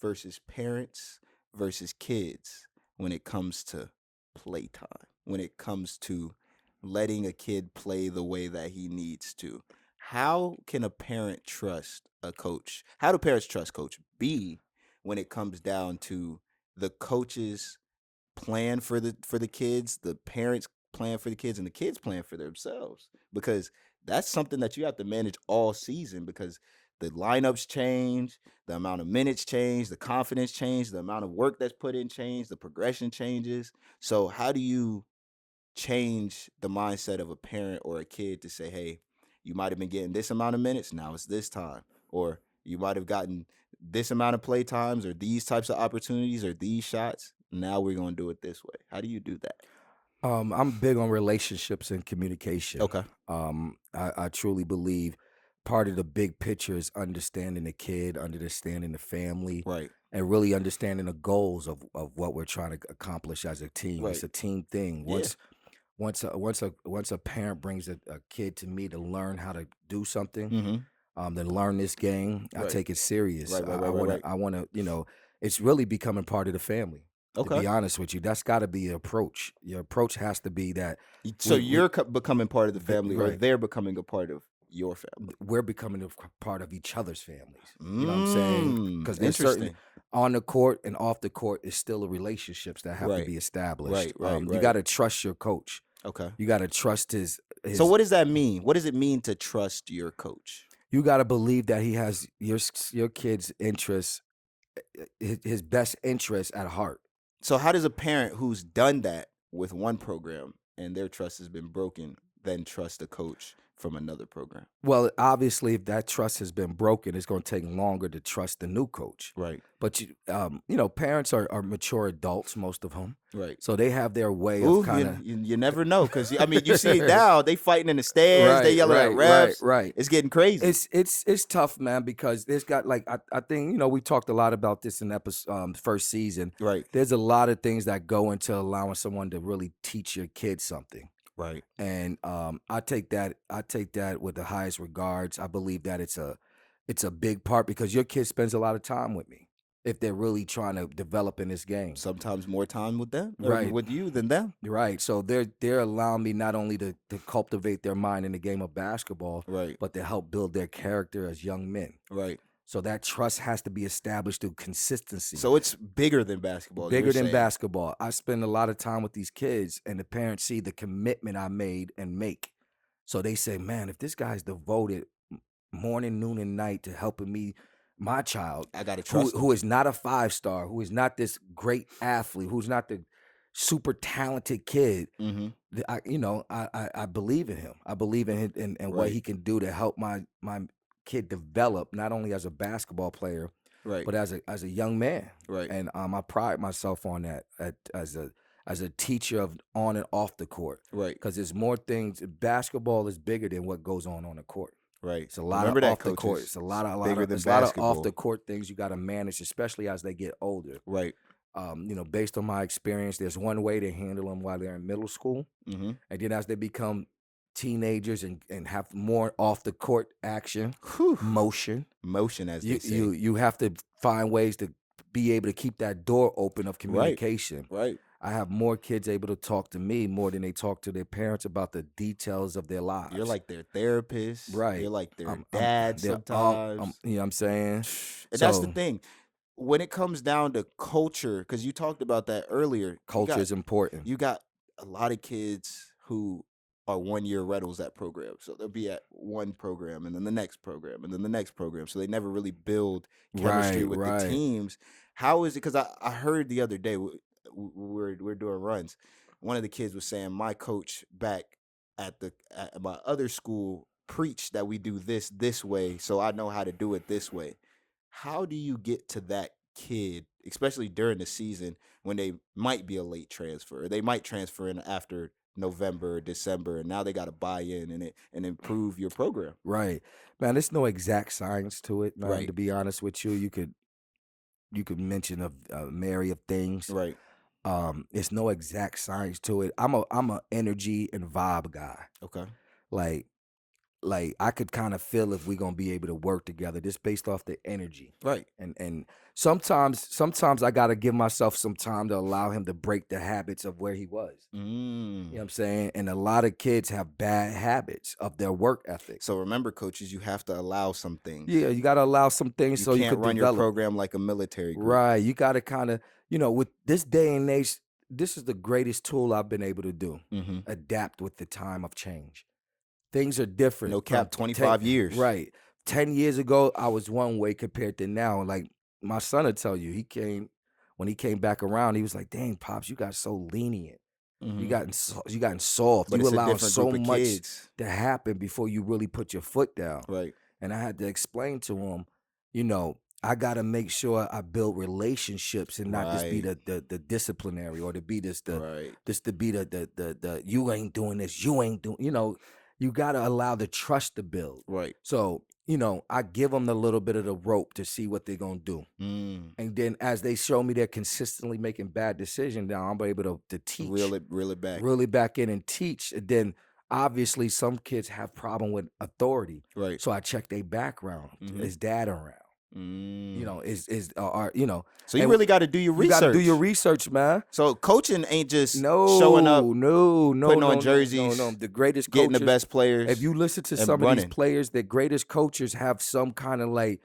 versus parents versus kids when it comes to playtime, when it comes to letting a kid play the way that he needs to. How can a parent trust a coach? How do parents trust Coach B when it comes down to the coach's plan for the kids, the parents plan for the kids, and the kids plan for themselves? Because that's something that you have to manage all season, because the lineups change, the amount of minutes change, the confidence change, the amount of work that's put in change, the progression changes. So how do you change the mindset of a parent or a kid to say, hey, you might have been getting this amount of minutes, now it's this time, or you might have gotten this amount of play times or these types of opportunities or these shots, now we're going to do it this way? How do you do that? I'm big on relationships and communication. Okay. I truly believe part of the big picture is understanding the kid, understanding the family, Right. and really understanding the goals of what we're trying to accomplish as a team. It's Right. a team thing. Yeah. Once a parent brings a kid to me to learn how to do something, Mm-hmm. to learn this game, I Right. take it serious. Right. I want to, you know, it's really becoming part of the family. To Okay. be honest with you, that's got to be your approach. Your approach has to be that So we you're becoming part of the family, or right. they're becoming a part of your family? We're becoming part of each other's families. You know what I'm saying? Because there's certain Interesting. on the court and off the court is still relationships that have to Right. be established. Right. You got to trust your coach. Okay. You got to trust his. So what does that mean? What does it mean to trust your coach? You got to believe that he has your kid's interests, his best interests at heart. So how does a parent who's done that with one program and their trust has been broken then trust a coach from another program? Well, obviously, if that trust has been broken, it's going to take longer to trust the new coach. Right. But parents are mature adults, most of them, Right. so they have their way Ooh, of kind of. you never know, because I mean, you see it now. They fighting in the stands. They yelling at refs. Right. It's getting crazy. It's tough, man, because there's got like I think we talked a lot about this in episode first season. Right. There's a lot of things that go into allowing someone to really teach your kid something. Right. And I take that with the highest regards. I believe that it's a big part because your kid spends a lot of time with me if they're really trying to develop in this game. Sometimes more time with them, or Right. with you than them. Right. So they're allowing me not only to cultivate their mind in the game of basketball, Right. but to help build their character as young men. Right. So that trust has to be established through consistency. So it's bigger than basketball. Bigger you're than saying. basketball. I spend a lot of time with these kids, and the parents see the commitment I made and make. So they say, man, if this guy's devoted morning, noon, and night to helping me, my child, I gotta trust him. who is not a 5-star, who is not this great athlete, who's not the super talented kid, Mm-hmm. I believe in him. I believe in him and what Right. he can do to help my kid develop, not only as a basketball player, Right. but as a young man. Right. And I pride myself on that as a teacher of on and off the court, Right. because there's more things. Basketball is bigger than what goes on the court. Right. It's a lot Remember of that, off the court. coaches. It's a lot of bigger than there's a lot of basketball. off the court things you got to manage, especially as they get older. Right. Based on my experience, there's one way to handle them while they're in middle school, Mm-hmm. and then as they become teenagers and have more off the court action, motion, As they you say. you have to find ways to be able to keep that door open of communication. Right. I have more kids able to talk to me more than they talk to their parents about the details of their lives. You're like their therapist. Right. You're like their I'm- dad they're sometimes. you know what I'm saying? And that's the So- thing. When it comes down to culture, because you talked about that earlier. Culture is important. You got a lot of kids who are 1-year rentals at programs. So they'll be at one program and then the next program and then the next program. So they never really build chemistry with the teams. How is it? Because I heard the other day, we're doing runs. One of the kids was saying, my coach back at my other school preached that we do this way. So I know how to do it this way. How do you get to that kid, especially during the season when they might be a late transfer, or they might transfer in after November or December, and now they got to buy in and improve your program? Right, man. There's no exact science to it, man. Right. To be honest with you, you could mention a myriad of things. Right. It's no exact science to it. I'm a energy and vibe guy. Okay. Like I could kind of feel if we're gonna be able to work together, just based off the energy. Right. And sometimes I gotta give myself some time to allow him to break the habits of where he was. You know what I'm saying? And a lot of kids have bad habits of their work ethic. So remember, coaches, you have to allow some things. Yeah, you gotta allow some things You so you can't can run develop. your program like a military group. Right. You gotta kind of, with this day and age, this is the greatest tool I've been able to do. Mm-hmm. Adapt with the time of change. Things are different. No cap, from 25 years. Right. 10 years ago, I was one way compared to now. Like my son would tell you, when he came back around, he was like, dang, Pops, you got so lenient. Mhm. You gotten soft. But you it's a allowed different so group of much kids. to happen before you really put your foot down. Right. And I had to explain to him, I gotta make sure I build relationships and not just be the disciplinary, or to be this Right. to be the you ain't doing this, you ain't doing, you gotta allow the trust to build. Right. So, I give them a little bit of the rope to see what they're gonna do. And then as they show me they're consistently making bad decisions, now I'm able to teach. Reel it back. Really back in and teach. And then obviously some kids have problem with authority. Right. So I check their background. Mhm. Is dad around? So you and really got to do your you research. gotta do your research, man. So coaching ain't just No, showing up, no, putting on jerseys, No. The greatest getting coaches, the best players. if you listen to and some of running. these players, the greatest coaches have some kind of like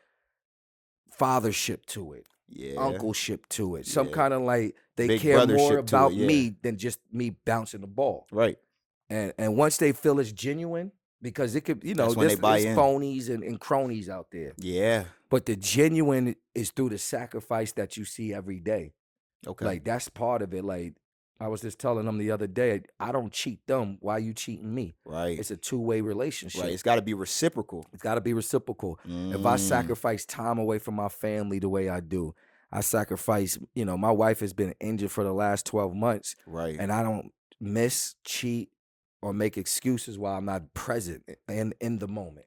fathership to it, yeah. uncleship to it, some Yeah. kind of like they Big care more brothership to it, about yeah. me than just me bouncing the ball. Right. And once they feel it's genuine, because it could, That's when they there's buy in. phonies and cronies out there. Yeah. But the genuine is through the sacrifice that you see every day. Okay. Like that's part of it. Like I was just telling them the other day, I don't cheat them. Why you cheating me? Right. It's a two-way relationship. Right. It's got to be reciprocal. It's got to be reciprocal. If I sacrifice time away from my family the way I do, I sacrifice, my wife has been injured for the last 12 months. Right. And I don't miss, cheat, or make excuses while I'm not present and in the moment.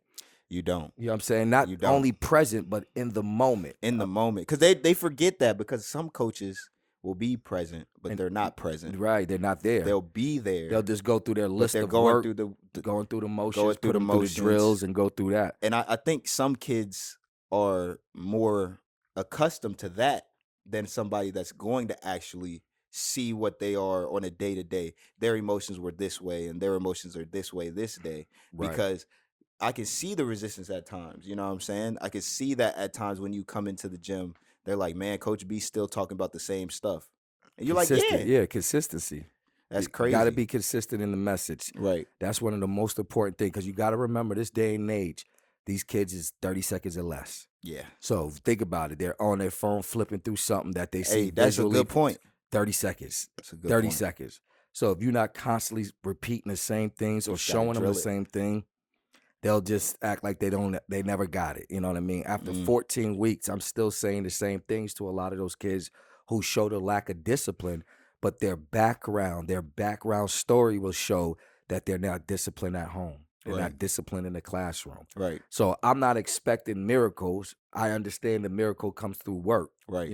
You don't. You know what I'm saying? Not only present, but in the moment. In the moment. Because they forget that, because some coaches will be present, but they're not present. Right. They're not there. They'll be there. They'll just go through their list of going work, through going through the motions, going through the motions, drills, and go through that. And I think some kids are more accustomed to that than somebody that's going to actually see what they are on a day-to-day. Their emotions were this way, and their emotions are this way this day. Right. Because I can see the resistance at times. You know what I'm saying? I can see that at times when you come into the gym, they're like, man, Coach B still talking about the same stuff. And you're like, yeah. Consistency. That's crazy. You got to be consistent in the message. Right. That's one of the most important things, because you got to remember, this day and age, these kids is 30 seconds or less. Yeah. So think about it. They're on their phone flipping through something that they see. Hey, that's visually. a good point. 30 seconds. That's a good 30 point. seconds. So if you're not constantly repeating the same things or showing them the same thing, they'll just act like they never got it. You know what I mean? After 14 weeks, I'm still saying the same things to a lot of those kids who showed a lack of discipline, but their background story will show that they're not disciplined at home. They're not disciplined in the classroom. Right. So I'm not expecting miracles. I understand the miracle comes through work. Right.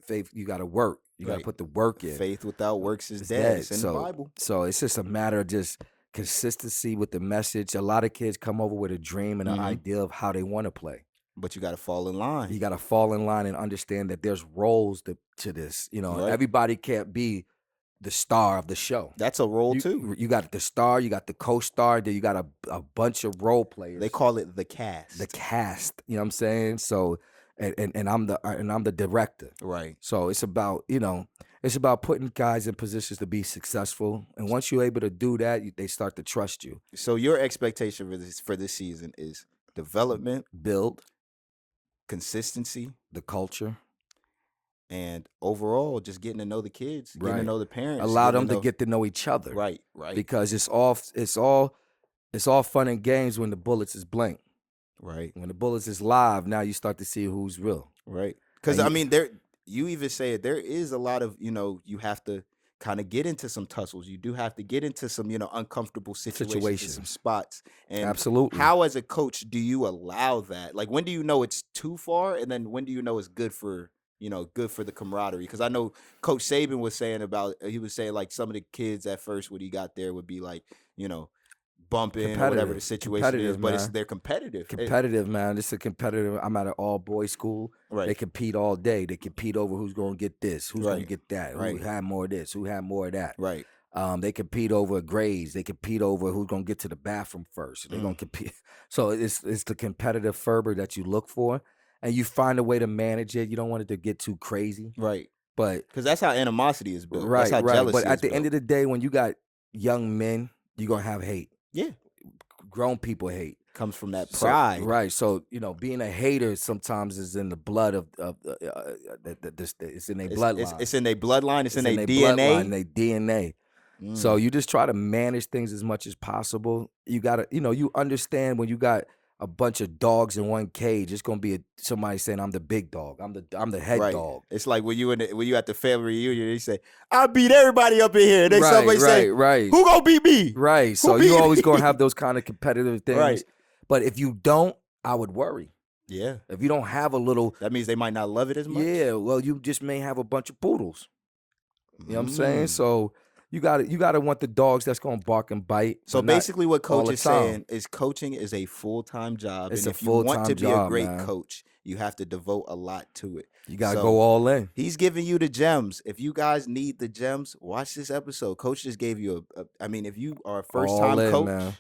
Faith, you got to work. You got to put the work in. Faith without works is dead. It's in the Bible. So it's just a matter of just consistency with the message. A lot of kids come over with a dream and an idea of how they want to play. But you got to fall in line. You got to fall in line and understand that there's roles to this. Everybody can't be the star of the show. That's a role too. You got the star, you got the co-star, then you got a bunch of role players. They call it the cast. The cast. You know what I'm saying? So and I'm the director. Right. So it's about, it's about putting guys in positions to be successful. And once you're able to do that, they start to trust you. So your expectation for this season is development, build, consistency, the culture, and overall just getting to know the kids, getting to know the parents, allow them to get to know each other. Right. Because it's all fun and games when the bullets is blank. Right. When the bullets is live, now you start to see who's real. Right. Because you even say it, there is a lot of, you have to kind of get into some tussles. You do have to get into some, uncomfortable situations. Some spots. And absolutely. How, as a coach, do you allow that? Like, when do you know it's too far, and then when do you know it's good for the camaraderie? Because I know Coach Saban was saying like some of the kids at first when he got there would be like, bumping or whatever the situation is, but they're competitive. Competitive, man. It's a competitive. I'm at an all-boys school. Right. They compete all day. They compete over who's going to get this, who's going to get that, Right. who had more of this, who had more of that. Right. They compete over grades. They compete over who's going to get to the bathroom first. They're going to compete. So it's the competitive fervor that you look for, and you find a way to manage it. You don't want it to get too crazy. Right. But because that's how animosity is built. Right. That's how jealousy But at the built. end of the day, when you got young men, you're going to have hate. Yeah. Grown people hate. Comes from that pride. Right. So, being a hater sometimes is in the blood of it's in their bloodline. It's in their bloodline. It's in their DNA. Their DNA. Mm. So you just try to manage things as much as possible. You got to, you understand when you got a bunch of dogs in one cage, it's gonna be somebody saying, "I'm the big dog. I'm the head dog." It's like when you at the family reunion, they say, "I beat everybody up in here." Then somebody say, "Who gonna beat me?" Right. So you always gonna have those kind of competitive things. Right. But if you don't, I would worry. Yeah. If you don't have a little, that means they might not love it as much. Yeah. Well, you just may have a bunch of poodles. You know what I'm saying? So. You gotta want the dogs that's gonna bark and bite. So basically, what Coach is saying is coaching is a full-time job. It's and a if you want to be job, a great man. coach, you have to devote a lot to it. You gotta go all in. He's giving you the gems. If you guys need the gems, watch this episode. Coach just gave you if you are a first-time coach, man.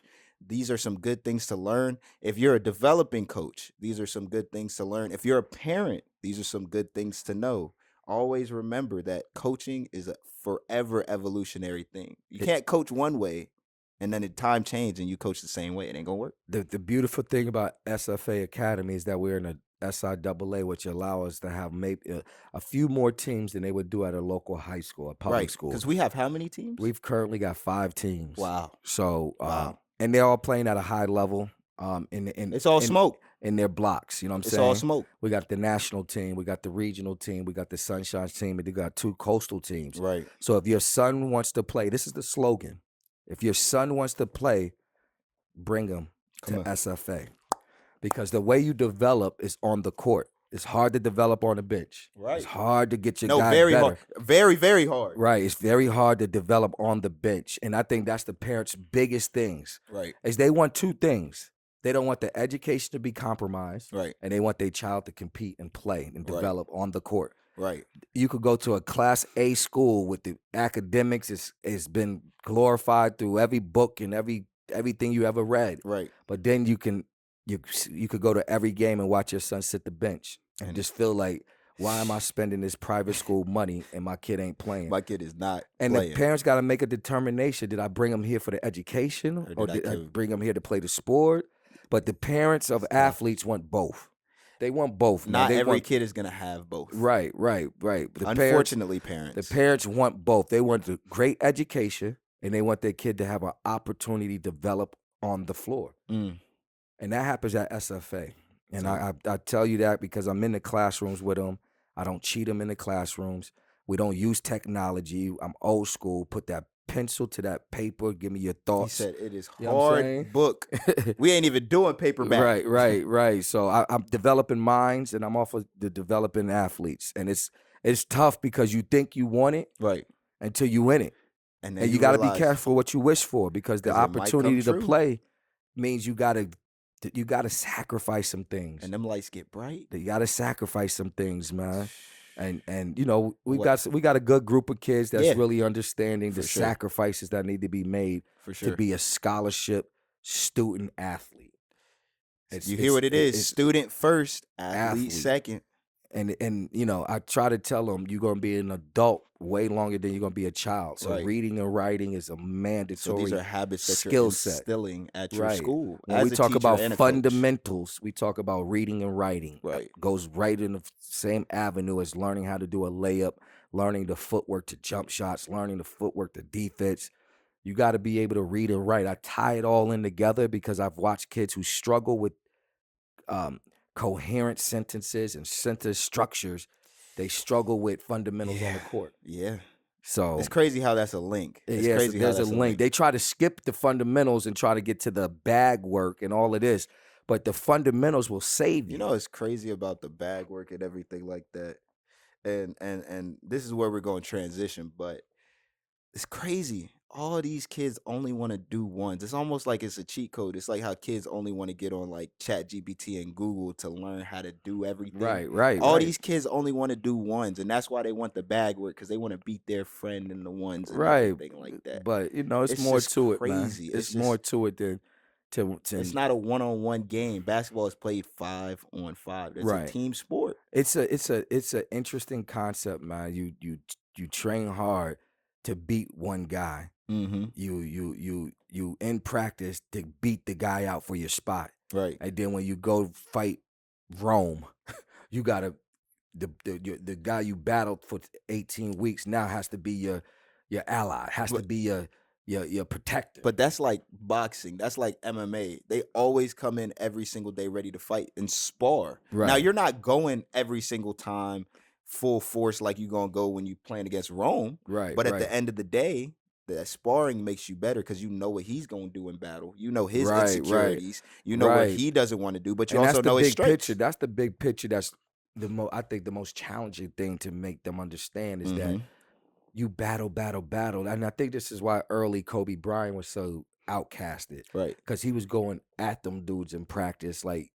These are some good things to learn. If you're a developing coach, these are some good things to learn. If you're a parent, these are some good things to know. Always remember that coaching is a forever evolutionary thing. You can't coach one way and then the time change and you coach the same way. It ain't gonna work. The beautiful thing about SFA Academy is that we're in SIAA, which allow us to have maybe a few more teams than they would do at a local high school, a public Right. school. Because we have how many teams? We've currently got 5 teams. Wow. So, Wow. and they're all playing at a high level. It's all smoke. In their blocks. You know what I'm It's saying? all smoke. We got the national team, we got the regional team, we got the Sunshine team, and they got 2 coastal teams. Right. So if your son wants to play, this is the slogan. If your son wants to play, bring him to SFA. Because the way you develop is on the court. It's hard to develop on the bench. Right. It's hard to get your guy very better. hard. Very, very hard. Right. It's very hard to develop on the bench. And I think that's the parents' biggest things. Right. Is they want 2 things. They don't want the education to be compromised. Right. And they want their child to compete and play and develop on the court. Right. You could go to a Class A school with the academics. It's been glorified through every book and everything you ever read. Right. But then you could go to every game and watch your son sit the bench and just feel like, why am I spending this private school money and my kid ain't playing? My kid is not And playing. the parents got to make a determination. Did I bring him here for the education or did I bring him here to play the sport? But the parents of athletes want both. They want both. Not man. every kid is going to have both. Right. Unfortunately, parents. The parents want both. They want a great education and they want their kid to have an opportunity to develop on the floor. Mm. And that happens at SFA. And I tell you that because I'm in the classrooms with them. I don't cheat them in the classrooms. We don't use technology. I'm old school. Put that pencil to that paper. Give me your thoughts. He said it is You know what I'm saying? hard book. We ain't even doing paperback. Right. So I'm developing minds and I'm off of the developing athletes. And it's tough because you think you want it Right. until you win it. And you got to be careful what you wish for because the 'cause it might opportunity come to true. play means you got to sacrifice some things. And them lights get bright. You got to sacrifice some things, man. And you know, we got a good group of kids that's really understanding the sacrifices that need to be made to be a scholarship student athlete. You hear what it is? Student first, athlete second. And you know, I try to tell them you're gonna be an adult way longer than you're gonna be a child. So reading and writing is a mandatory. So these are habits that skill you're set. instilling at your school. When as we a talk teacher about and a coach. fundamentals, we talk about reading and writing. Right. Goes right in the same avenue as learning how to do a layup, learning the footwork to jump shots, learning the footwork to defense. You got to be able to read and write. I tie it all in together because I've watched kids who struggle with coherent sentences and sentence structures. They struggle with fundamentals on the court. Yeah. So it's crazy how that's a link. It's yes, crazy there's how that's a link. They try to skip the fundamentals and try to get to the bag work and all of this, but the fundamentals will save you. You know what's crazy about the bag work and everything like that? And this is where we're going to transition, but it's crazy. All these kids only want to do ones. It's almost like it's a cheat code. It's like how kids only want to get on like ChatGPT and Google to learn how to do everything. Right. All these kids only want to do ones, and that's why they want the bag work because they want to beat their friend in the ones and everything like that. But you know, it's more just to it, crazy. man. It's more to it than to. It's not a one-on-one game. Basketball is played 5-on-5. It's a team sport. It's a interesting concept, man. You train hard to beat one guy. Mm-hmm. You in practice to beat the guy out for your spot. Right. And then when you go fight Rome, you gotta the guy you battled for 18 weeks now has to be your ally, has to be your protector. But that's like boxing. That's like MMA. They always come in every single day ready to fight and spar. Right. Now you're not going every single time full force like you're gonna go when you playing against Rome. Right. But at the end of the day, that sparring makes you better because you know what he's gonna do in battle. You know his insecurities. You know what he doesn't want to do, but you also know his strengths. Picture. That's the big picture. That's I think the most challenging thing to make them understand is that you battle. And I think this is why early Kobe Bryant was so outcasted. Right. Because he was going at them dudes in practice like,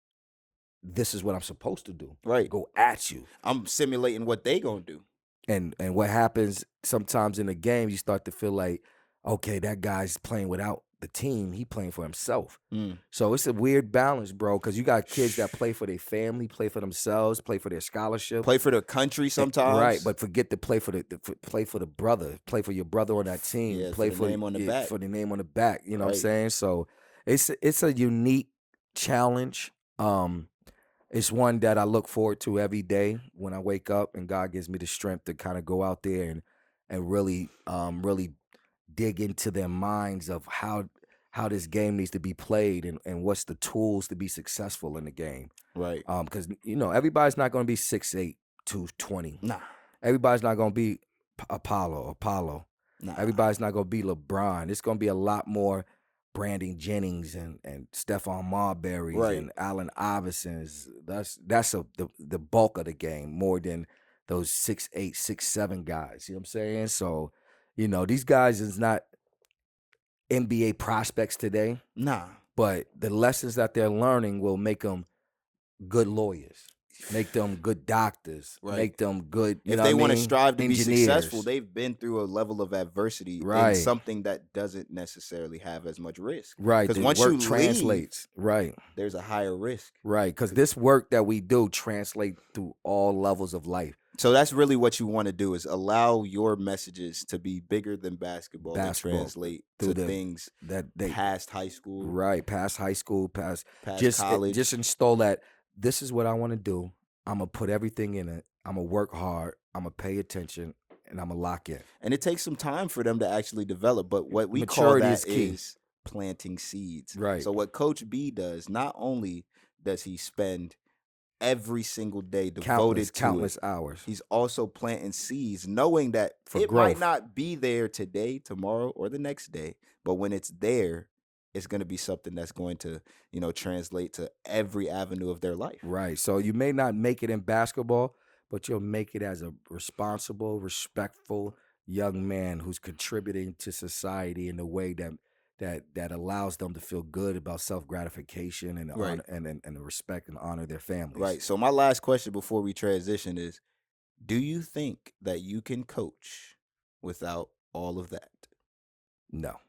this is what I'm supposed to do. Right. Go at you. I'm simulating what they gonna do. And what happens sometimes in the game, you start to feel like, okay, that guy's playing without the team. He playing for himself. So it's a weird balance, bro, because you got kids that play for their family, play for themselves, play for their scholarship. Play for the country sometimes. Right, but forget to play for play for the brother. Play for your brother on that team. Yeah, play for the name on the back. For the name on the back. You know what I'm saying? So it's a unique challenge. It's one that I look forward to every day when I wake up, and God gives me the strength to kind of go out there and really dig into their minds of how this game needs to be played and what's the tools to be successful in the game. Right. Because everybody's not going to be 6'8", 220. Nah. Everybody's not going to be Apollo. Nah. Everybody's not going to be LeBron. It's going to be a lot more Brandon Jennings and Stephon Marbury's Right. and Allen Iversons. That's the bulk of the game more than those 6'8", 6'7" guys. You know what I'm saying? So, these guys is not NBA prospects today, Nah. but the lessons that they're learning will make them good lawyers, make them good doctors, Right. make them good. If they want to strive to Engineers. be successful, they've been through a level of adversity Right. in something that doesn't necessarily have as much risk. Right. Because The once work you translates. Right. there's a higher risk. Right. Because this work that we do translates through all levels of life. So that's really what you want to do, is allow your messages to be bigger than basketball and Basketball, translate through to the- things That they past high school, right past high school, past past college. just install that. This is what I want to do. I'm gonna put everything in it. I'm gonna work hard. I'm gonna pay attention, and I'm gonna lock in. And it takes some time for them to actually develop. But what we Maturity call is that key. is planting seeds. Right. So what Coach B does, not only does he spend every single day devoted Countless to it, hours. he's also planting seeds, knowing that For it might growth. not be there today, tomorrow, or the next day, but when it's there, it's going to be something that's going to, translate to every avenue of their life. Right. So you may not make it in basketball, but you'll make it as a responsible, respectful young man who's contributing to society in a way that allows them to feel good about self-gratification and Right. honor, and respect and honor their families. Right. So my last question before we transition is, do you think that you can coach without all of that? No.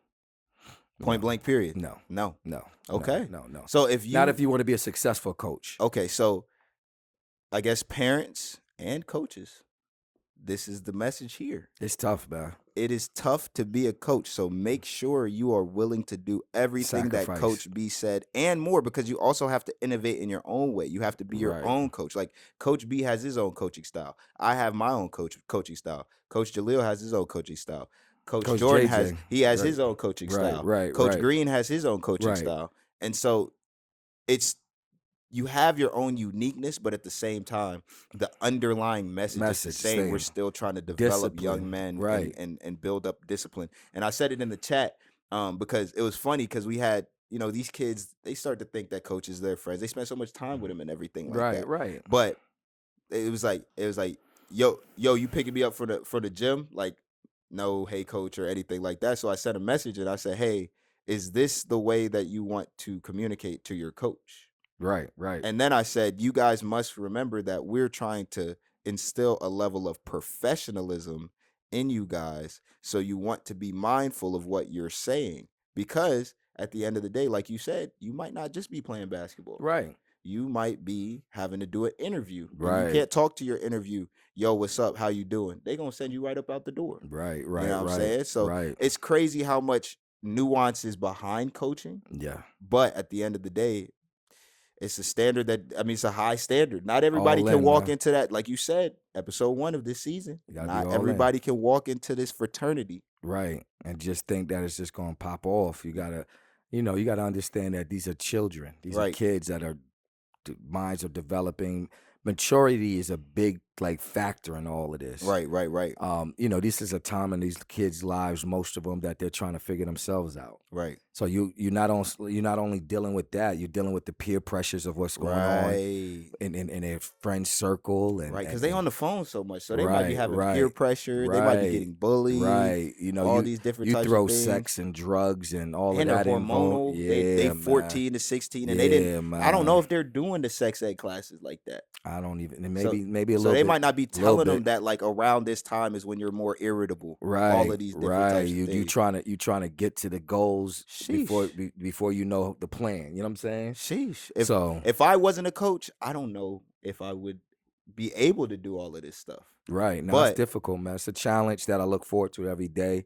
Point blank period. No. No. No. Okay. No. So if you Not if you want to be a successful coach. Okay, so I guess parents and coaches, this is the message here. It's tough, man. It is tough to be a coach, so make sure you are willing to do everything that Sacrifice. Coach B said and more, because you also have to innovate in your own way. You have to be your Right. own coach. Like Coach B has his own coaching style. I have my own coaching style. Coach Jaleel has his own coaching style. Coach Jordan has JJ. his own coaching Right, style. right, Coach right. Green has his own coaching Right. style. And so you have your own uniqueness, but at the same time, the underlying message is the Message, same. We're same. still trying to develop young Discipline, men right. and build up discipline. And I said it in the chat because it was funny, because we had, these kids, they start to think that coach is their friends. They spend so much time with them and everything like that. Right. But it was like, yo, you picking me up for the gym? Like, no, hey coach, or anything like that. So I sent a message and I said, hey, is this the way that you want to communicate to your coach? Right. And then I said, you guys must remember that we're trying to instill a level of professionalism in you guys. So you want to be mindful of what you're saying, because at the end of the day, like you said, you might not just be playing basketball. Right. You might be having to do an interview. And Right. you can't talk to your interview, yo, what's up? How you doing? They're going to send you right up out the door. Right. You know what I'm Right. saying? So right. it's crazy how much nuance is behind coaching. Yeah. But at the end of the day, it's a standard it's a high standard. Not everybody All can in, walk man. into that. Like you said, episode 1 of this season, You gotta be not all in. everybody can walk into this fraternity. Right. And just think that it's just going to pop off. You got to understand that these are children. These are Right. kids that are minds are developing. Maturity is a big factor in all of this. Right. This is a time in these kids' lives, most of them, that they're trying to figure themselves out. Right. So you're not only dealing with that, you're dealing with the peer pressures of what's going on in their friend circle, and Right, because they on the phone so much, so they might be Right, having right, peer pressure. They might be right, getting bullied. right. all these different you types throw of things. sex and drugs and all And of they're that hormonal. involved. They man. 14 to 16, and Yeah, they didn't. I don't know man. if they're doing the sex ed classes like that. I don't even. So- Maybe a So little. they bit, might not be little telling them bit. that like around this time is when you're more irritable. Right. All of these different right. types of You things. trying to get to the goals Sheesh. before you know the plan. You know what I'm saying? Sheesh. So If I wasn't a coach, I don't know if I would be able to do all of this stuff. right. No, But- it's difficult, man. It's a challenge that I look forward to every day.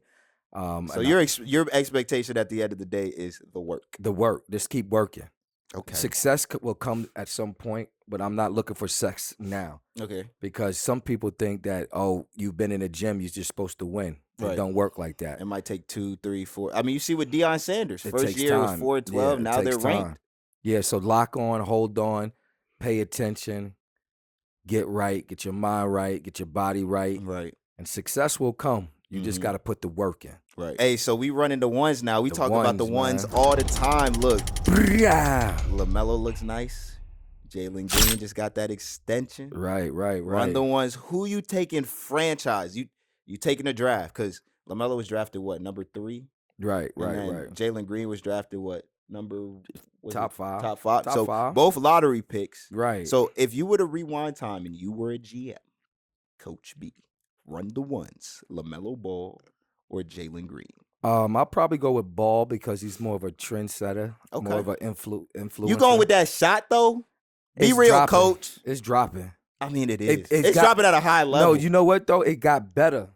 So and your expectation at the end of the day is the work. the work. Just keep working. Okay. Success will come at some point, but I'm not looking for sex now Okay. because some people think that, oh, you've been in a gym, you're just supposed to win. It Right. don't work like that. It might take 2, 3, 4. I mean, you see with Deion Sanders. It First takes year was time. 4-12. Yeah, it Now they're takes ranked. time. Yeah, so lock on, hold on, pay attention, get right, get your mind right, get your body right, Right. and success will come. You just Mhm. got to put the work in. Right. Hey, so we running the ones now. We The talk about the ones, ones man. all the time. Look, Yeah. LaMelo looks nice. Jalen Green just got that extension. Right. Run the ones. Who you taking franchise? You taking a draft because LaMelo was drafted what, number 3? Right. And then Jalen Green was drafted what, number Top 5. Top 5. Top So 5. both lottery picks. Right. So if you were to rewind time and you were a GM, Coach B, run the ones, LaMelo Ball or Jalen Green. I'll probably go with Ball because he's more of a trendsetter, more Okay. of an influencer. You going with that shot though? Be It's real, dropping. Coach. It's dropping. I mean, it is. It's It's got- dropping at a high level. No, you know what though? It got better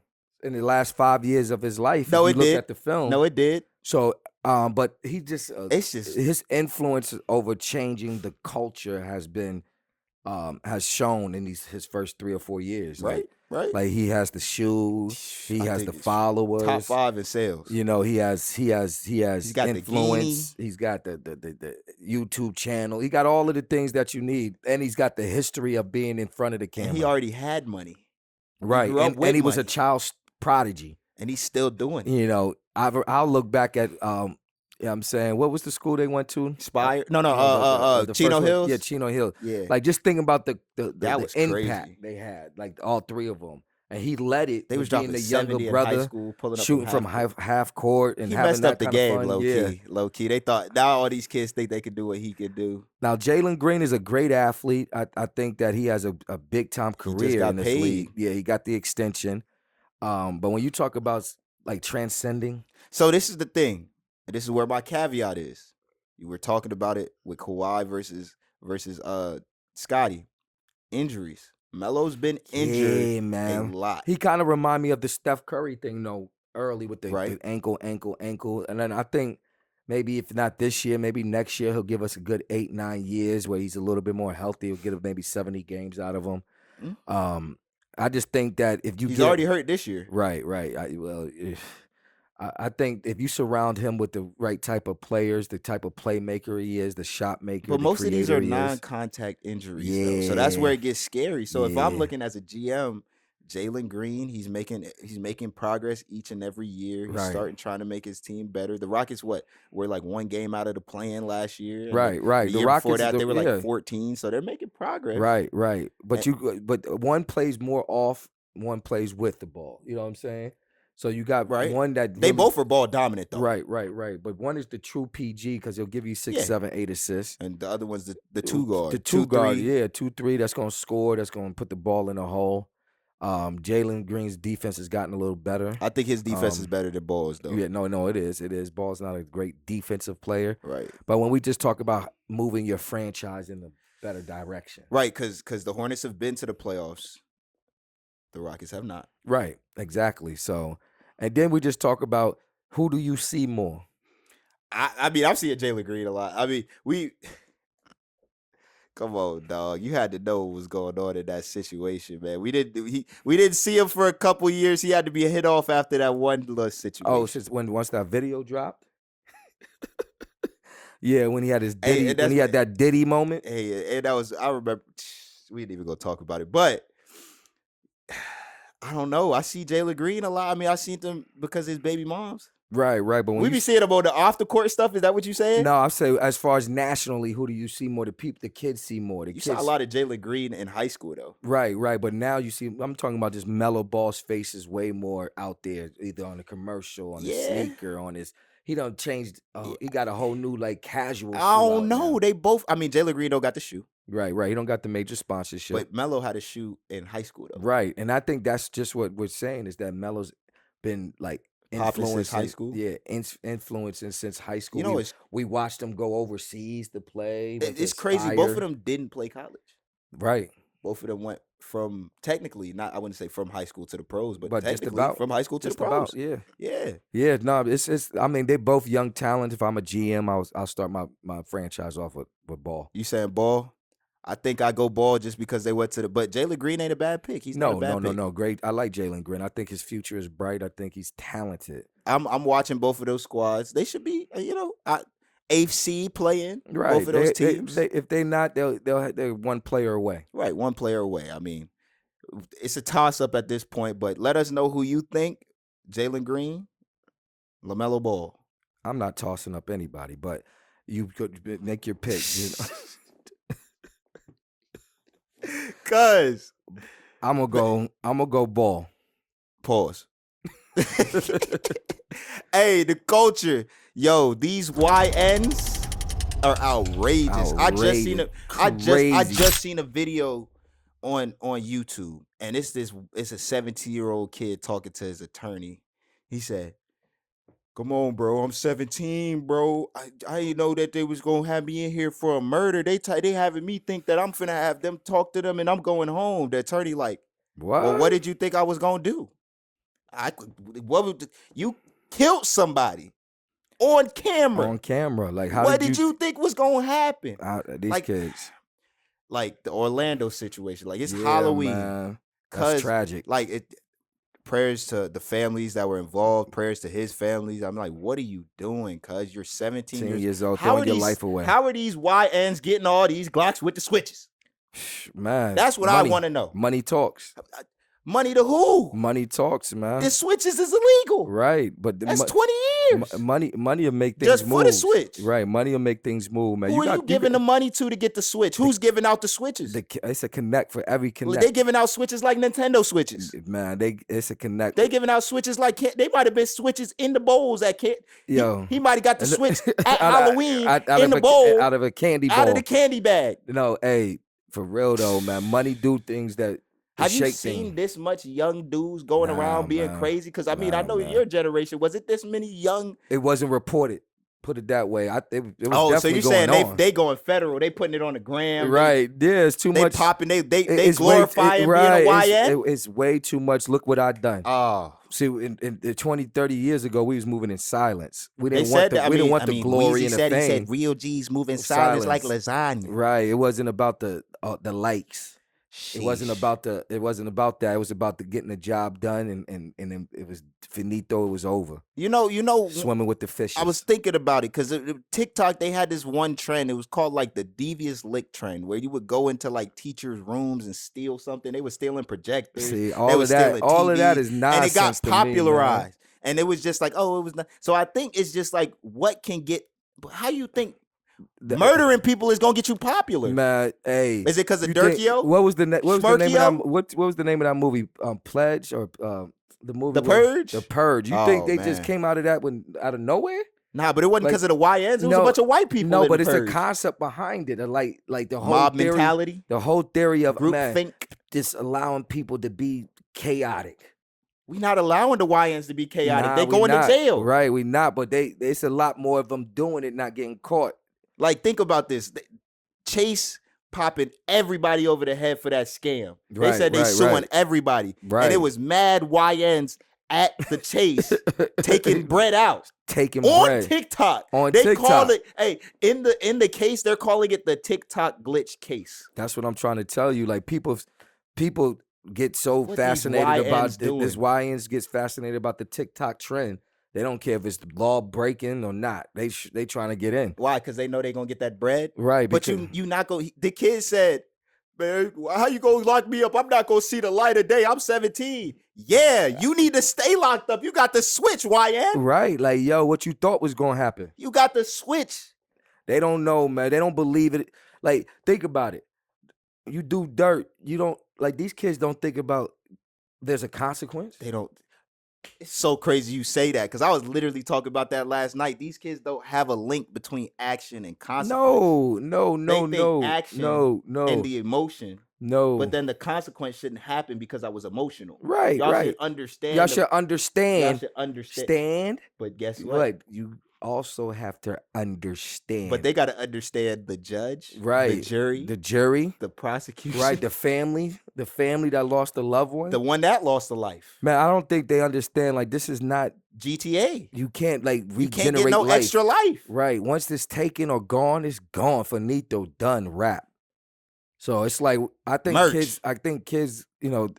in the last 5 years of his life. No, if it you look did. at the film. No, it did. So, but he just It's just his influence over changing the culture has shown in his first 3 or 4 years. right. Like he has the shoes, he I has think the it's followers. top 5 in sales. You know, he has He's got the influence. He's got the YouTube channel. He got all of the things that you need, and he's got the history of being in front of the camera. And he already had money. right, grew up with and he was a money. child prodigy. And he's still doing it. You know, I'll look back at you know what I'm saying, what was the school they went to? Spire? No, The Chino first one- Hills? Yeah, Chino Hill. Yeah. Like just thinking about the That was impact crazy. they had, like all 3 of them, and he led it. They with was being dropping the 70 younger in high brother, school, pulling up shooting from half court, and He having messed that up the kind game, of fun. low Yeah. key. Low key. They thought now all these kids think they could do what he could do. Now Jalen Green is a great athlete. I think that he has a big time just career got in this paid. league. Yeah, he got the extension. But when you talk about like transcending, So this is the thing. And this is where my caveat is. You were talking about it with Kawhi versus Scotty. Injuries. Melo's been injured yeah, man, a lot. he kind of remind me of the Steph Curry thing, though, early with the Right. ankle, and then I think maybe if not this year, maybe next year he'll give us a good 8-9 years where he's a little bit more healthy. We'll get maybe 70 games out of him. I just think that if you He's already hurt this year. right, I think if you surround him with the right type of players, the type of playmaker he is, the shot maker, But the most of these are creator he is. non-contact injuries, though. So that's where Yeah. it gets scary. So if I'm Yeah. looking as a GM, Jalen Green, he's making progress each and every year. He's Right. trying to make his team better. The Rockets, were like 1 game out of the play-in last year. And Right. The The year Rockets, before that, they were yeah. like 14. So they're making progress. Right. But but one plays more off, one plays with the ball. You know what I'm saying? So you got Right. one that They really- both are ball dominant, though. right. But one is the true PG because he'll give you 6, Yeah. 7, 8 assists. And the other one's the 2 guard. The 2 guard, 2-3. yeah, 2-3. That's gonna score. That's gonna put the ball in the hole. Jalen Green's defense has gotten a little better. I think his defense is better than Ball's, though. Yeah, no, it is. It is. Ball's not a great defensive player, Right. but when we just talk about moving your franchise in a better direction, Right, because the Hornets have been to the playoffs. The Rockets have not. right? Exactly. So, and then we just talk about who do you see more? I mean, I've seen Jalen Green a lot. I mean, come on, dog. You had to know what was going on in that situation, man. We didn't see him for a couple years. He had to be hit off after that one little situation. Oh, since once that video dropped. Yeah, when he had his Hey, Diddy, and when he that's- had that Diddy moment. Hey, and that was, I remember, we didn't even go talk about it, but I don't know. I see Jalen Green a lot. I mean, I seen them because of his baby moms. Right. But when We you be seeing him on the off the court stuff. Is that what you saying? no, I say as far as nationally, who do you see more? The kids see more. The You kids saw a lot of Jalen Green in high school, though. Right. But now you see, I'm talking about just Mellow Ball's face is way more out there, either on the commercial, on the Yeah. sneaker, on his. He done changed. He got a whole new like casual. I shoe out don't know. now. They both. I mean, Jalen Green don't got the shoe, Right. He don't got the major sponsorship. but Melo had a shoe in high school, though. Right, and I think that's just what we're saying is that Melo's been like Popular since high influencing, school? yeah, influencing since high school. You know, we watched him go overseas to play. went to it's crazy. Both of Aspire. them didn't play college. Right. Both of them went from technically, not I wouldn't say from high school to the pros, but But just technically about, from high school to the pros. Yeah. yeah. No, it's. I mean, they're both young talents. If I'm a GM, I'll start my franchise off with Ball. You saying Ball? I think I go Ball just because they went to the. But Jalen Green ain't a bad pick. He's not a bad pick. No. Great. I like Jalen Green. I think his future is bright. I think he's talented. I'm watching both of those squads. They should be, AFC playing Right. both of those teams. If they're not, they're one player away. Right, one player away. I mean, it's a toss up at this point. But let us know who you think: Jalen Green, LaMelo Ball. I'm not tossing up anybody, but you could make your pick. Cause I'm gonna go Ball. Pause. Hey, the culture, yo, these YNs are outrageous. I just seen a video on YouTube, and it's a 17-year-old kid talking to his attorney. He said, "Come on, bro, I'm 17, bro. I didn't know that they was gonna have me in here for a murder. They having me think that I'm finna have them talk to them, and I'm going home." The attorney like, What? "Well, what did you think I was gonna do? You killed somebody on camera. On camera, like how What did you think was gonna happen? These kids, like the Orlando situation, like it's Yeah, Halloween. man. That's tragic. Like it. Prayers to the families that were involved. Prayers to his families. I'm like, what are you doing? Cause you're 17 years old, throwing your life away. How are these YNs getting all these Glocks with the switches? Man, that's what I want to know. Money talks. Money to who? Money talks, man. The switches is illegal. Right, but that's 20 years. Money will make things just move. For the switch. Right, money will make things move, man. Who are you giving the money to get the switch? Who's giving out the switches? It's a connect for every connect. Well, they giving out switches like Nintendo switches. Man, it's a connect. They giving out switches like they might have been switches in the bowls at kid. Yo, he might have got the switch at Halloween in the bowl out of a candy bowl, out of the candy bag. No, hey, for real though, man. Money do things that. Have you seen this much young dudes going around being crazy? Because I mean, I know your generation, was it this many young? It wasn't reported. Put it that way. It was definitely so you're saying on. they going federal? They putting it on the gram, right? Yeah, it's too much. They popping. They glorifying being a YN. It's way too much. Look what I done. Oh, see, in 20, 30 years ago, we was moving in silence. We didn't didn't want the glory and the fame. He said real G's move in silence like lasagna. Right. It wasn't about the likes. Sheesh. It wasn't about that. It was about the getting the job done, and it was finito. It was over. You know, swimming with the fishes. I was thinking about it because TikTok, they had this one trend. It was called like the devious lick trend, where you would go into like teachers' rooms and steal something. They were stealing projectors. See, all of that is nonsense. And it got popularized, me, and it was just like, oh, it was not. So I think it's just like, what can get? How you think? Murdering people is gonna get you popular, man. Hey, is it because of Durkio? What was the name of that? What was the name of that movie? Pledge or the movie? The Purge. The Purge. You think they just came out of that out of nowhere? Nah, but it wasn't because of the YNs. It was a bunch of white people. No, but it's Purge. a concept behind it, like the whole mob theory, mentality, the whole theory of group think, just allowing people to be chaotic. We not allowing the YNs to be chaotic. They going to jail, right? We not, but it's a lot more of them doing it, not getting caught. Like, think about this. Chase popping everybody over the head for that scam. They said they suing everybody. Right. And it was mad YNs at the Chase taking bread out. Taking on bread. TikTok. On they TikTok. Call it, hey, in the case, they're calling it the TikTok glitch case. That's what I'm trying to tell you. Like, people get so fascinated about this. YNs gets fascinated about the TikTok trend. They don't care if it's law breaking or not. They trying to get in. Why? Because they know they're gonna get that bread. Right. But you not go. The kid said, "Man, how you gonna lock me up? I'm not gonna see the light of day. I'm 17. Yeah, you need to stay locked up. You got the switch, YN. Right. Like, yo, what you thought was gonna happen? You got the switch. They don't know, man. They don't believe it. Like, think about it. You do dirt. You don't like these kids. Don't think about there's a consequence. They don't. It's so crazy you say that because I was literally talking about that last night. These kids don't have a link between action and consequence. No. Action and the emotion. No. But then the consequence shouldn't happen because I was emotional. Right. Y'all should understand. Y'all should understand. Stand. But guess what? You also have to understand. But they got to understand the judge, right, the jury, the jury, the prosecution, right, the family that lost a loved one. the one that lost a life. Man, I don't think they understand. Like, this is not GTA. you can't like regenerate You can't get no life. extra life. Right. Once it's taken or gone, it's gone. Finito, done, wrap. So it's like I think kids,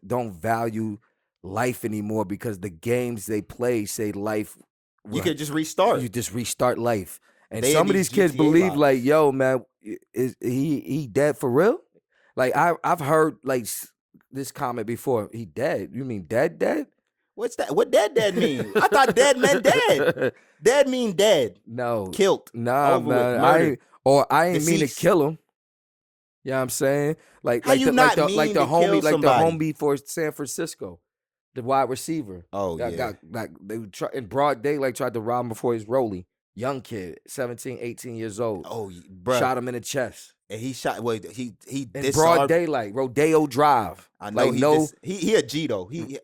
don't value life anymore because the games they play say life. You can just restart. You just restart life. And They in some of these these kids GTA believe lives. like, yo, man, is he dead for real? Like I've heard like this comment before. He dead? You mean dead? What's that? What dead mean? I thought dead meant dead. Dead mean dead. No. Killed. Nah, Over with. man. Murdered. I ain't mean to Deceased. kill him. You know what I'm saying? Like How you not the mean to kill homie, like the somebody? homie for San Francisco, the wide receiver. Oh, that yeah. got like they in broad daylight tried to rob him before his rollie. Young kid, 17, 18 years old. Oh, bro. Shot him in the chest. And he shot. Wait, he In disarmed. broad daylight, Rodeo Drive. I know. Like, he a G though. He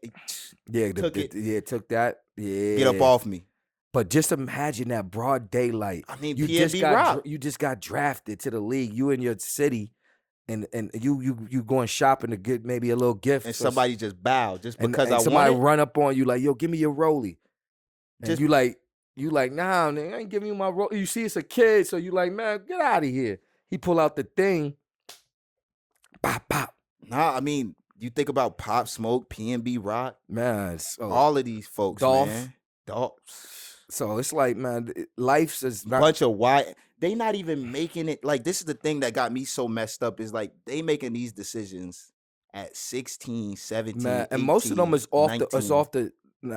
took it. took that. Yeah. Get up off me. But just imagine that broad daylight. I mean, you PNB just got drafted to the league. You in your city, and you going shopping to get maybe a little gift. And somebody just bowed just and because I somebody wanted. run up on you like, yo, give me your rollie. And Just- you like, nah, man, I ain't giving you my rollie. You see, it's a kid, so you like, man, get out of here. He pull out the thing. Pop, pop. Nah, I mean, you think about Pop Smoke, PNB Rock, Man, all of these folks, Dolph. man. Dolph. so it's like, man, life's is not. Bunch of white. They not even making it. Like, this is the thing that got me so messed up is like they making these decisions at 16, 17, Man, and most of them is 19, off the.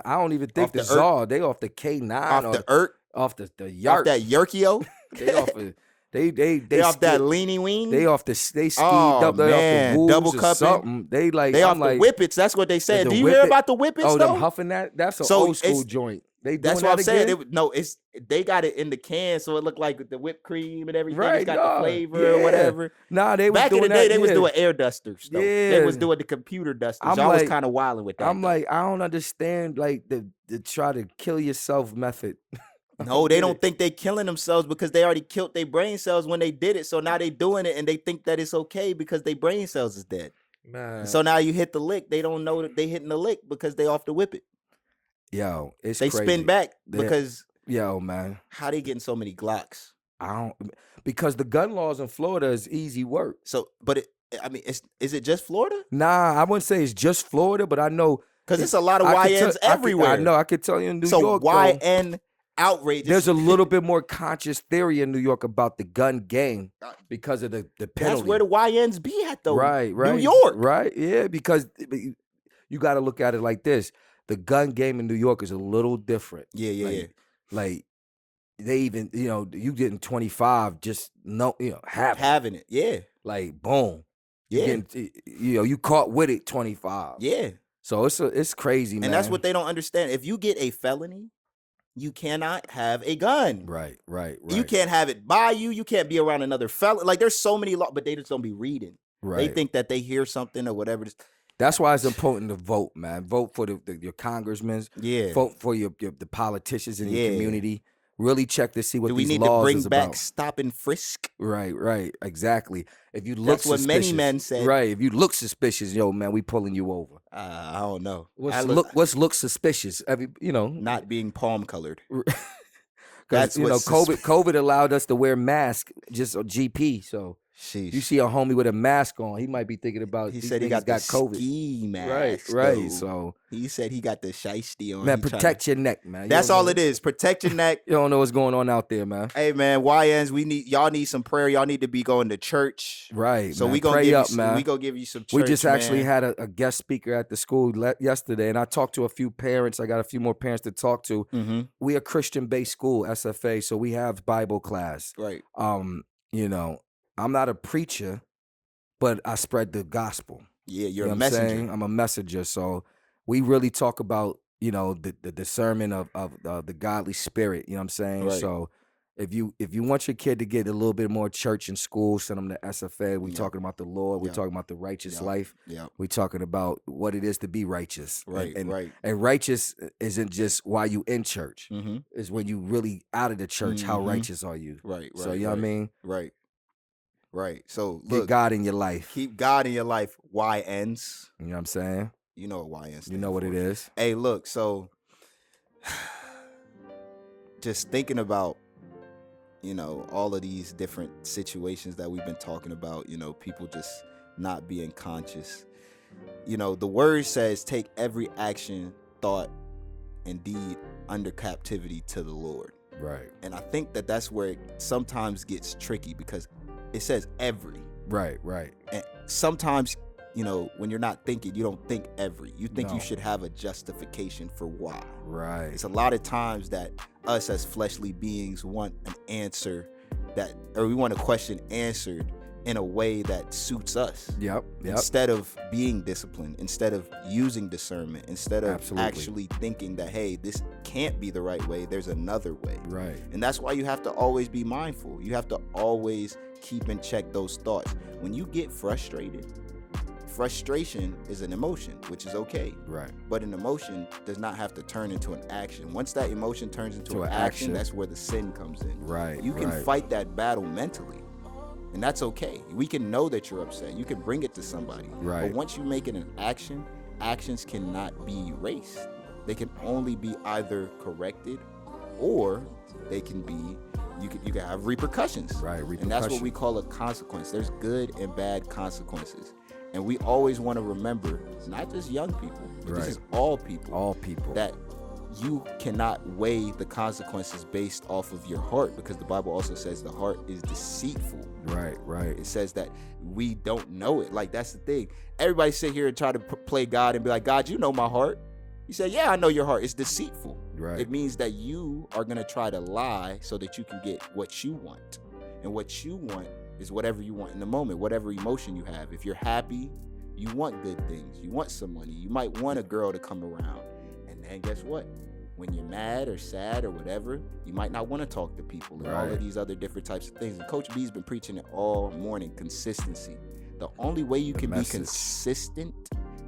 I don't even think Off the the Czar. They off the K9 off or the ERT, off the off Yark. that Yerkio. They off of, they They off that ski- leany ween. They off the they skied Oh, up. They man, off the wolves double or cupping. something. They like They I'm off like, the whippets. That's what they said. the Do you whip hear it- about the whippets oh, though? them huffing that. That's an So old school it's- joint. They That's doing what that I'm saying. again? They got it in the can, so it looked like the whipped cream and everything. Right, It's got nah, the flavor or yeah. whatever. Nah, they was Back in doing the day, that, they was yeah. doing air dusters. Though. They was Yeah. doing the computer dusters. I'm Y'all was like- kind of wilding with that. I'm like, I don't understand like the try to kill yourself method. no, they don't think they killing themselves because they already killed their brain cells when they did it. So now they doing it and they think that it's okay because their brain cells is dead. Man, So now you hit the lick. They don't know that they hitting the lick because they off the whip it. yo, it's They crazy. spin back They- because Yo, man, how they getting so many Glocks? I don't because the gun laws in Florida is easy work. So, but is it just Florida? Nah, I wouldn't say it's just Florida, but I know Because it's a lot of I could YNs tell- everywhere. I know. I could tell you in New so York, though, YN outrageous. there's a little bit more conscious theory in New York about the gun game because of the penalty. That's where the YNs be at though. right, New York. right, yeah. Because you got to look at it like this: the gun game in New York is a little different. Yeah, yeah, like, yeah. Like they even, you getting 25, just Having it. Yeah. like boom, Yeah. you getting, you caught with it 25. Yeah. So it's crazy, man. And that's what they don't understand. If you get a felony, you cannot have a gun. Right. You can't have it by you. You can't be around another felon. Like there's so many laws, but they just don't be reading. Right. They think that they hear something or whatever. That's why it's important to vote, man. Vote for your congressmen. Yeah. Vote for the politicians in your Yeah. community. Really check to see what Do we these need to laws bring is back about. stop and frisk? Right, exactly. If you look That's what suspicious, many men said. Right, if you look suspicious, yo, man, we pulling you over. I don't know. What's look suspicious? Not being palm colored. Because That's what's COVID allowed us to wear masks just on GP. So Sheesh. you see a homie with a mask on, he might be thinking about. He these said he niggas got the COVID. ski mask. Right. though. So He said he got the shiesty on. man, He tryna- protect your neck, man. You That's don't all know- it is. Protect your neck. You don't know what's going on out there, man. Hey man, YNs, y'all need some prayer. Y'all need to be going to church. Right. So man. we gonna Pray give up, you man. we gonna give you some church. We just actually man. had a guest speaker at the school yesterday, and I talked to a few parents. I got a few more parents to talk to. Mhm. We a Christian-based school, SFA, so we have Bible class. Right. I'm not a preacher, but I spread the gospel. Yeah, You you're know a what I'm messenger. saying? I'm a messenger, so we really talk about the discernment of the godly spirit. You know what I'm saying? Right. So If you want your kid to get a little bit more church in school, send them to SFA. We're Yep. talking about the Lord. We're Yep. talking about the righteous Yep. life. Yep. We're talking about what it is to be righteous. Right. Right. And righteous isn't just while you in church. Mm-hmm. It's when you really out of the church. How Mhm. righteous are you? Right. So Right. you know what I mean? Right. Right. So Get look, God in your life. keep God in your life. Y ends. You know what I'm saying? You know what Y ends. You know what it is. Hey, look. So just thinking about, all of these different situations that we've been talking about, people just not being conscious. The word says, take every action, thought, and deed under captivity to the Lord. Right. And I think that that's where it sometimes gets tricky, because it says every. Right. And sometimes, when you're not thinking, you don't think every. You think No. you should have a justification for why. Right. It's a lot of times that us as fleshly beings want an answer or we want a question answered in a way that suits us. Yep. Instead of being disciplined, instead of using discernment, instead of Absolutely. actually thinking that, hey, this can't be the right way, there's another way. Right. And that's why you have to always be mindful. You have to always keep in check those thoughts. When you get frustrated, frustration is an emotion, which is okay. Right. But an emotion does not have to turn into an action. Once that emotion turns into To an an action, action. that's where the sin comes in. Right. You can right. fight that battle mentally. And that's okay. We can know that you're upset. You can bring it to somebody. Right. But once you make it an action, actions cannot be erased. They can only be either corrected, or they can be, you can have repercussions. Right. And that's what we call a consequence. There's good and bad consequences. And we always want to remember, not just young people, but this Right. is all people. All people. That you cannot weigh the consequences based off of your heart, because the Bible also says the heart is deceitful. Right. It says that we don't know it. Like, that's the thing. Everybody sit here and try to play God and be like, God, you know my heart. He said, yeah, I know your heart. It's deceitful. Right. It means that you are going to try to lie so that you can get what you want. And what you want is whatever you want in the moment, whatever emotion you have. If you're happy, you want good things. You want some money. You might want a girl to come around. And then guess what? When you're mad or sad or whatever, you might not want to talk to people and all Right. of these other different types of things. And Coach B's been preaching it all morning, consistency. The only way you can be message. consistent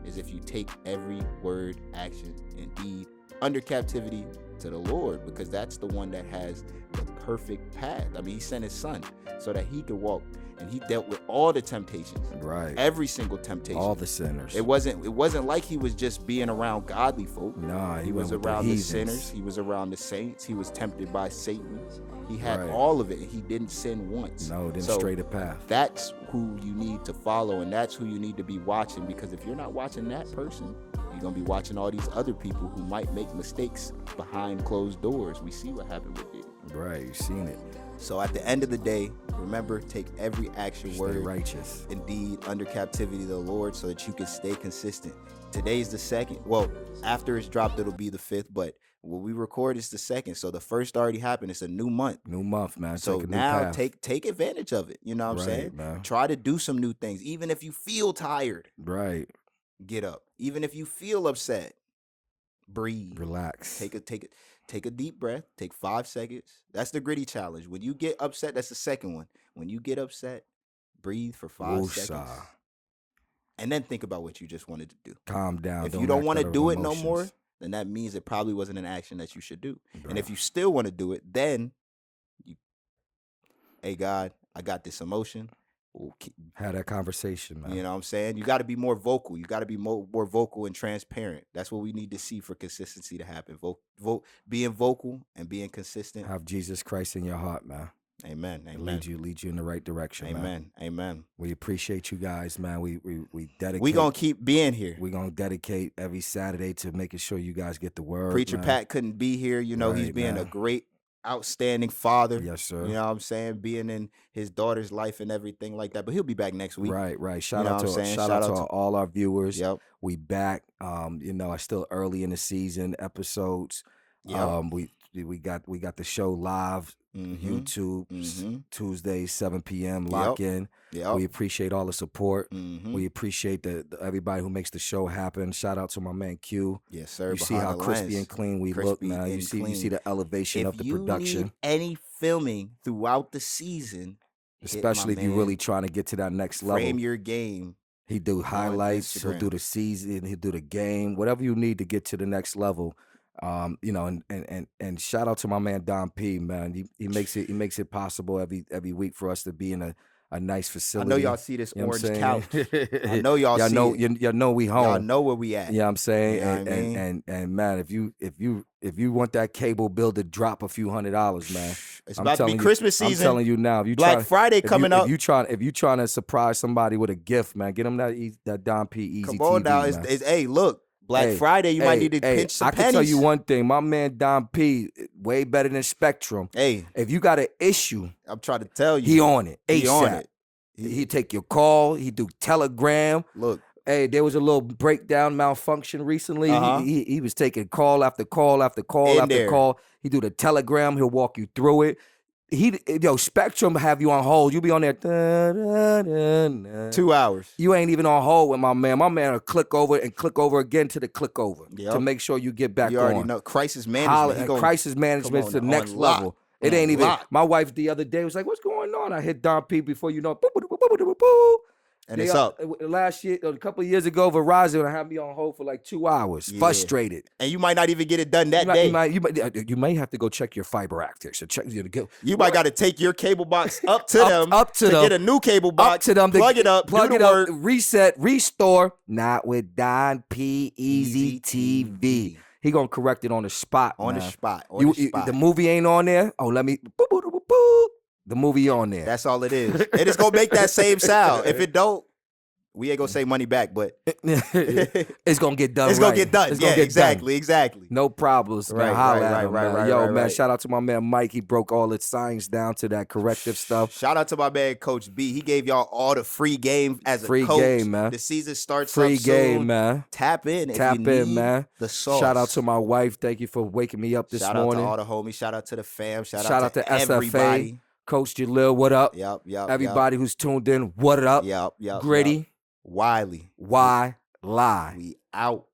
is if you take every word, action, and deed under captivity to the Lord, because that's the one that has the perfect path. I mean, he sent his son so that he could walk, and he dealt with all the temptations. Right. Every single temptation. All the sinners. It wasn't like he was just being around godly folk. Nah, He was went with around the heathens. sinners. He was around the saints. He was tempted by Satan. He had Right. all of it, and he didn't sin once. No, didn't So stray the path. that's who you need to follow, and that's who you need to be watching, because if you're not watching that person, you're going to be watching all these other people who might make mistakes behind closed doors. We see what happened with it. Right. You've seen it. So at the end of the day, remember, take every action, Stay word, righteous. and deed under captivity to the Lord so that you can stay consistent. Today's the 2nd. Well, after it's dropped, it'll be the 5th, but when we record, it's the 2nd. So the 1st already happened. It's a new month. New month, man. So Take a new now path. take advantage of it. You know what I'm Right, saying? man. Try to do some new things. Even if you feel tired, Right. get up. Even if you feel upset, breathe. Relax. Take a deep breath. Take 5 seconds. That's the gritty challenge. When you get upset, that's the second one. When you get upset, breathe for 5 Woosah. seconds. And then think about what you just wanted to do. Calm down. If you don't act want to out of do it emotions. no more, then that means it probably wasn't an action that you should do. And if Bruh. you still want to do it, then hey, God, I got this emotion. Have that conversation, man. You know what I'm saying? You got to be more vocal. You got to be more vocal and transparent. That's what we need to see for consistency to happen. Being vocal and being consistent. Have Jesus Christ in your heart, man. Amen. Amen. Lead you in the right direction, man. Amen. Amen. We appreciate you guys, man. We dedicate. We gonna keep being here. We're gonna dedicate every Saturday to making sure you guys get the word. Preacher man. Pat couldn't be here. You know, he's Right, being a man. great, outstanding father. Yes, sir. You know what I'm saying? Being in his daughter's life and everything like that. But he'll be back next week. Right. Shout know out what to I'm saying? shout out to all our viewers. Yep. We back. It's still early in the season episodes. Yep. We We got the show live, YouTube, Tuesday 7 p.m. Lock in. Yep. We appreciate all the support. We appreciate the everybody who makes the show happen. Shout out to my man Q. Yes, sir. You see how crispy and clean we look, man. You see the elevation of the production. If you need any filming throughout the season, especially if you're really trying to get to that next level. Frame your game. He do highlights. He'll do the season. He'll do the game. Whatever you need to get to the next level. And shout out to my man Don P. Man, he makes it possible every week for us to be in a nice facility. I know y'all see this orange couch. I know y'all know we home. Y'all know where we at. Yeah, I'm saying, you know what I mean? And man, if you want that cable bill to drop a few $100s, man, it's about to be Christmas season. I'm telling you now, if you Black Friday coming up. If you trying to surprise somebody with a gift, man, get them that Don P Easy Come on TV, now, man. hey, look. Black Friday, you might need to pinch some pennies. I can tell you one thing. My man Don P, way better than Spectrum. Hey. If you got an issue, I'm trying to tell you. He on it. He ASAP. on it. He take your call. He do Telegram. Look. Hey, there was a little breakdown malfunction recently. He was taking call after call after call after call. He do the Telegram. He'll walk you through it. Spectrum have you on hold. You be on there 2 hours. You ain't even on hold with my man. My man will click over and click over again to the click over to make sure you get back on. You already know crisis management. Crisis management to the next level. It ain't even. My wife the other day was like, "What's going on?" I hit Don P before you know. And it's up. Last year, a couple of years ago, Verizon had me on hold for like 2 hours, frustrated. And you might not even get it done that day. You may have to go check your fiber actor. So check You might got to take your cable box up to them to get a new cable box. Up to them, plug it up, reset, restore. Not with Don P Easy TV. He gonna correct it on the spot. The movie ain't on there. Oh, let me. The movie on there. That's all it is. And it's going to make that same sound. If it don't, we ain't going to say money back, but it's going to get done. It's going to get done. Exactly. No problems, man. Right. Yo, man, shout out to my man Mike. He broke all the science down to that corrective stuff. Shout out to my man Coach B. He gave y'all all the free game as a coach. Free game, man. The season starts free up game, soon. Man. Tap in, man. The sauce. Shout out to my wife. Thank you for waking me up this morning. Shout out to all the homies. Shout out to the fam. Shout out to SFA. everybody. Coach Jalil, what up? Yep. Everybody who's tuned in, what up? Yep. Gritty. Wylie. Why lie? We out.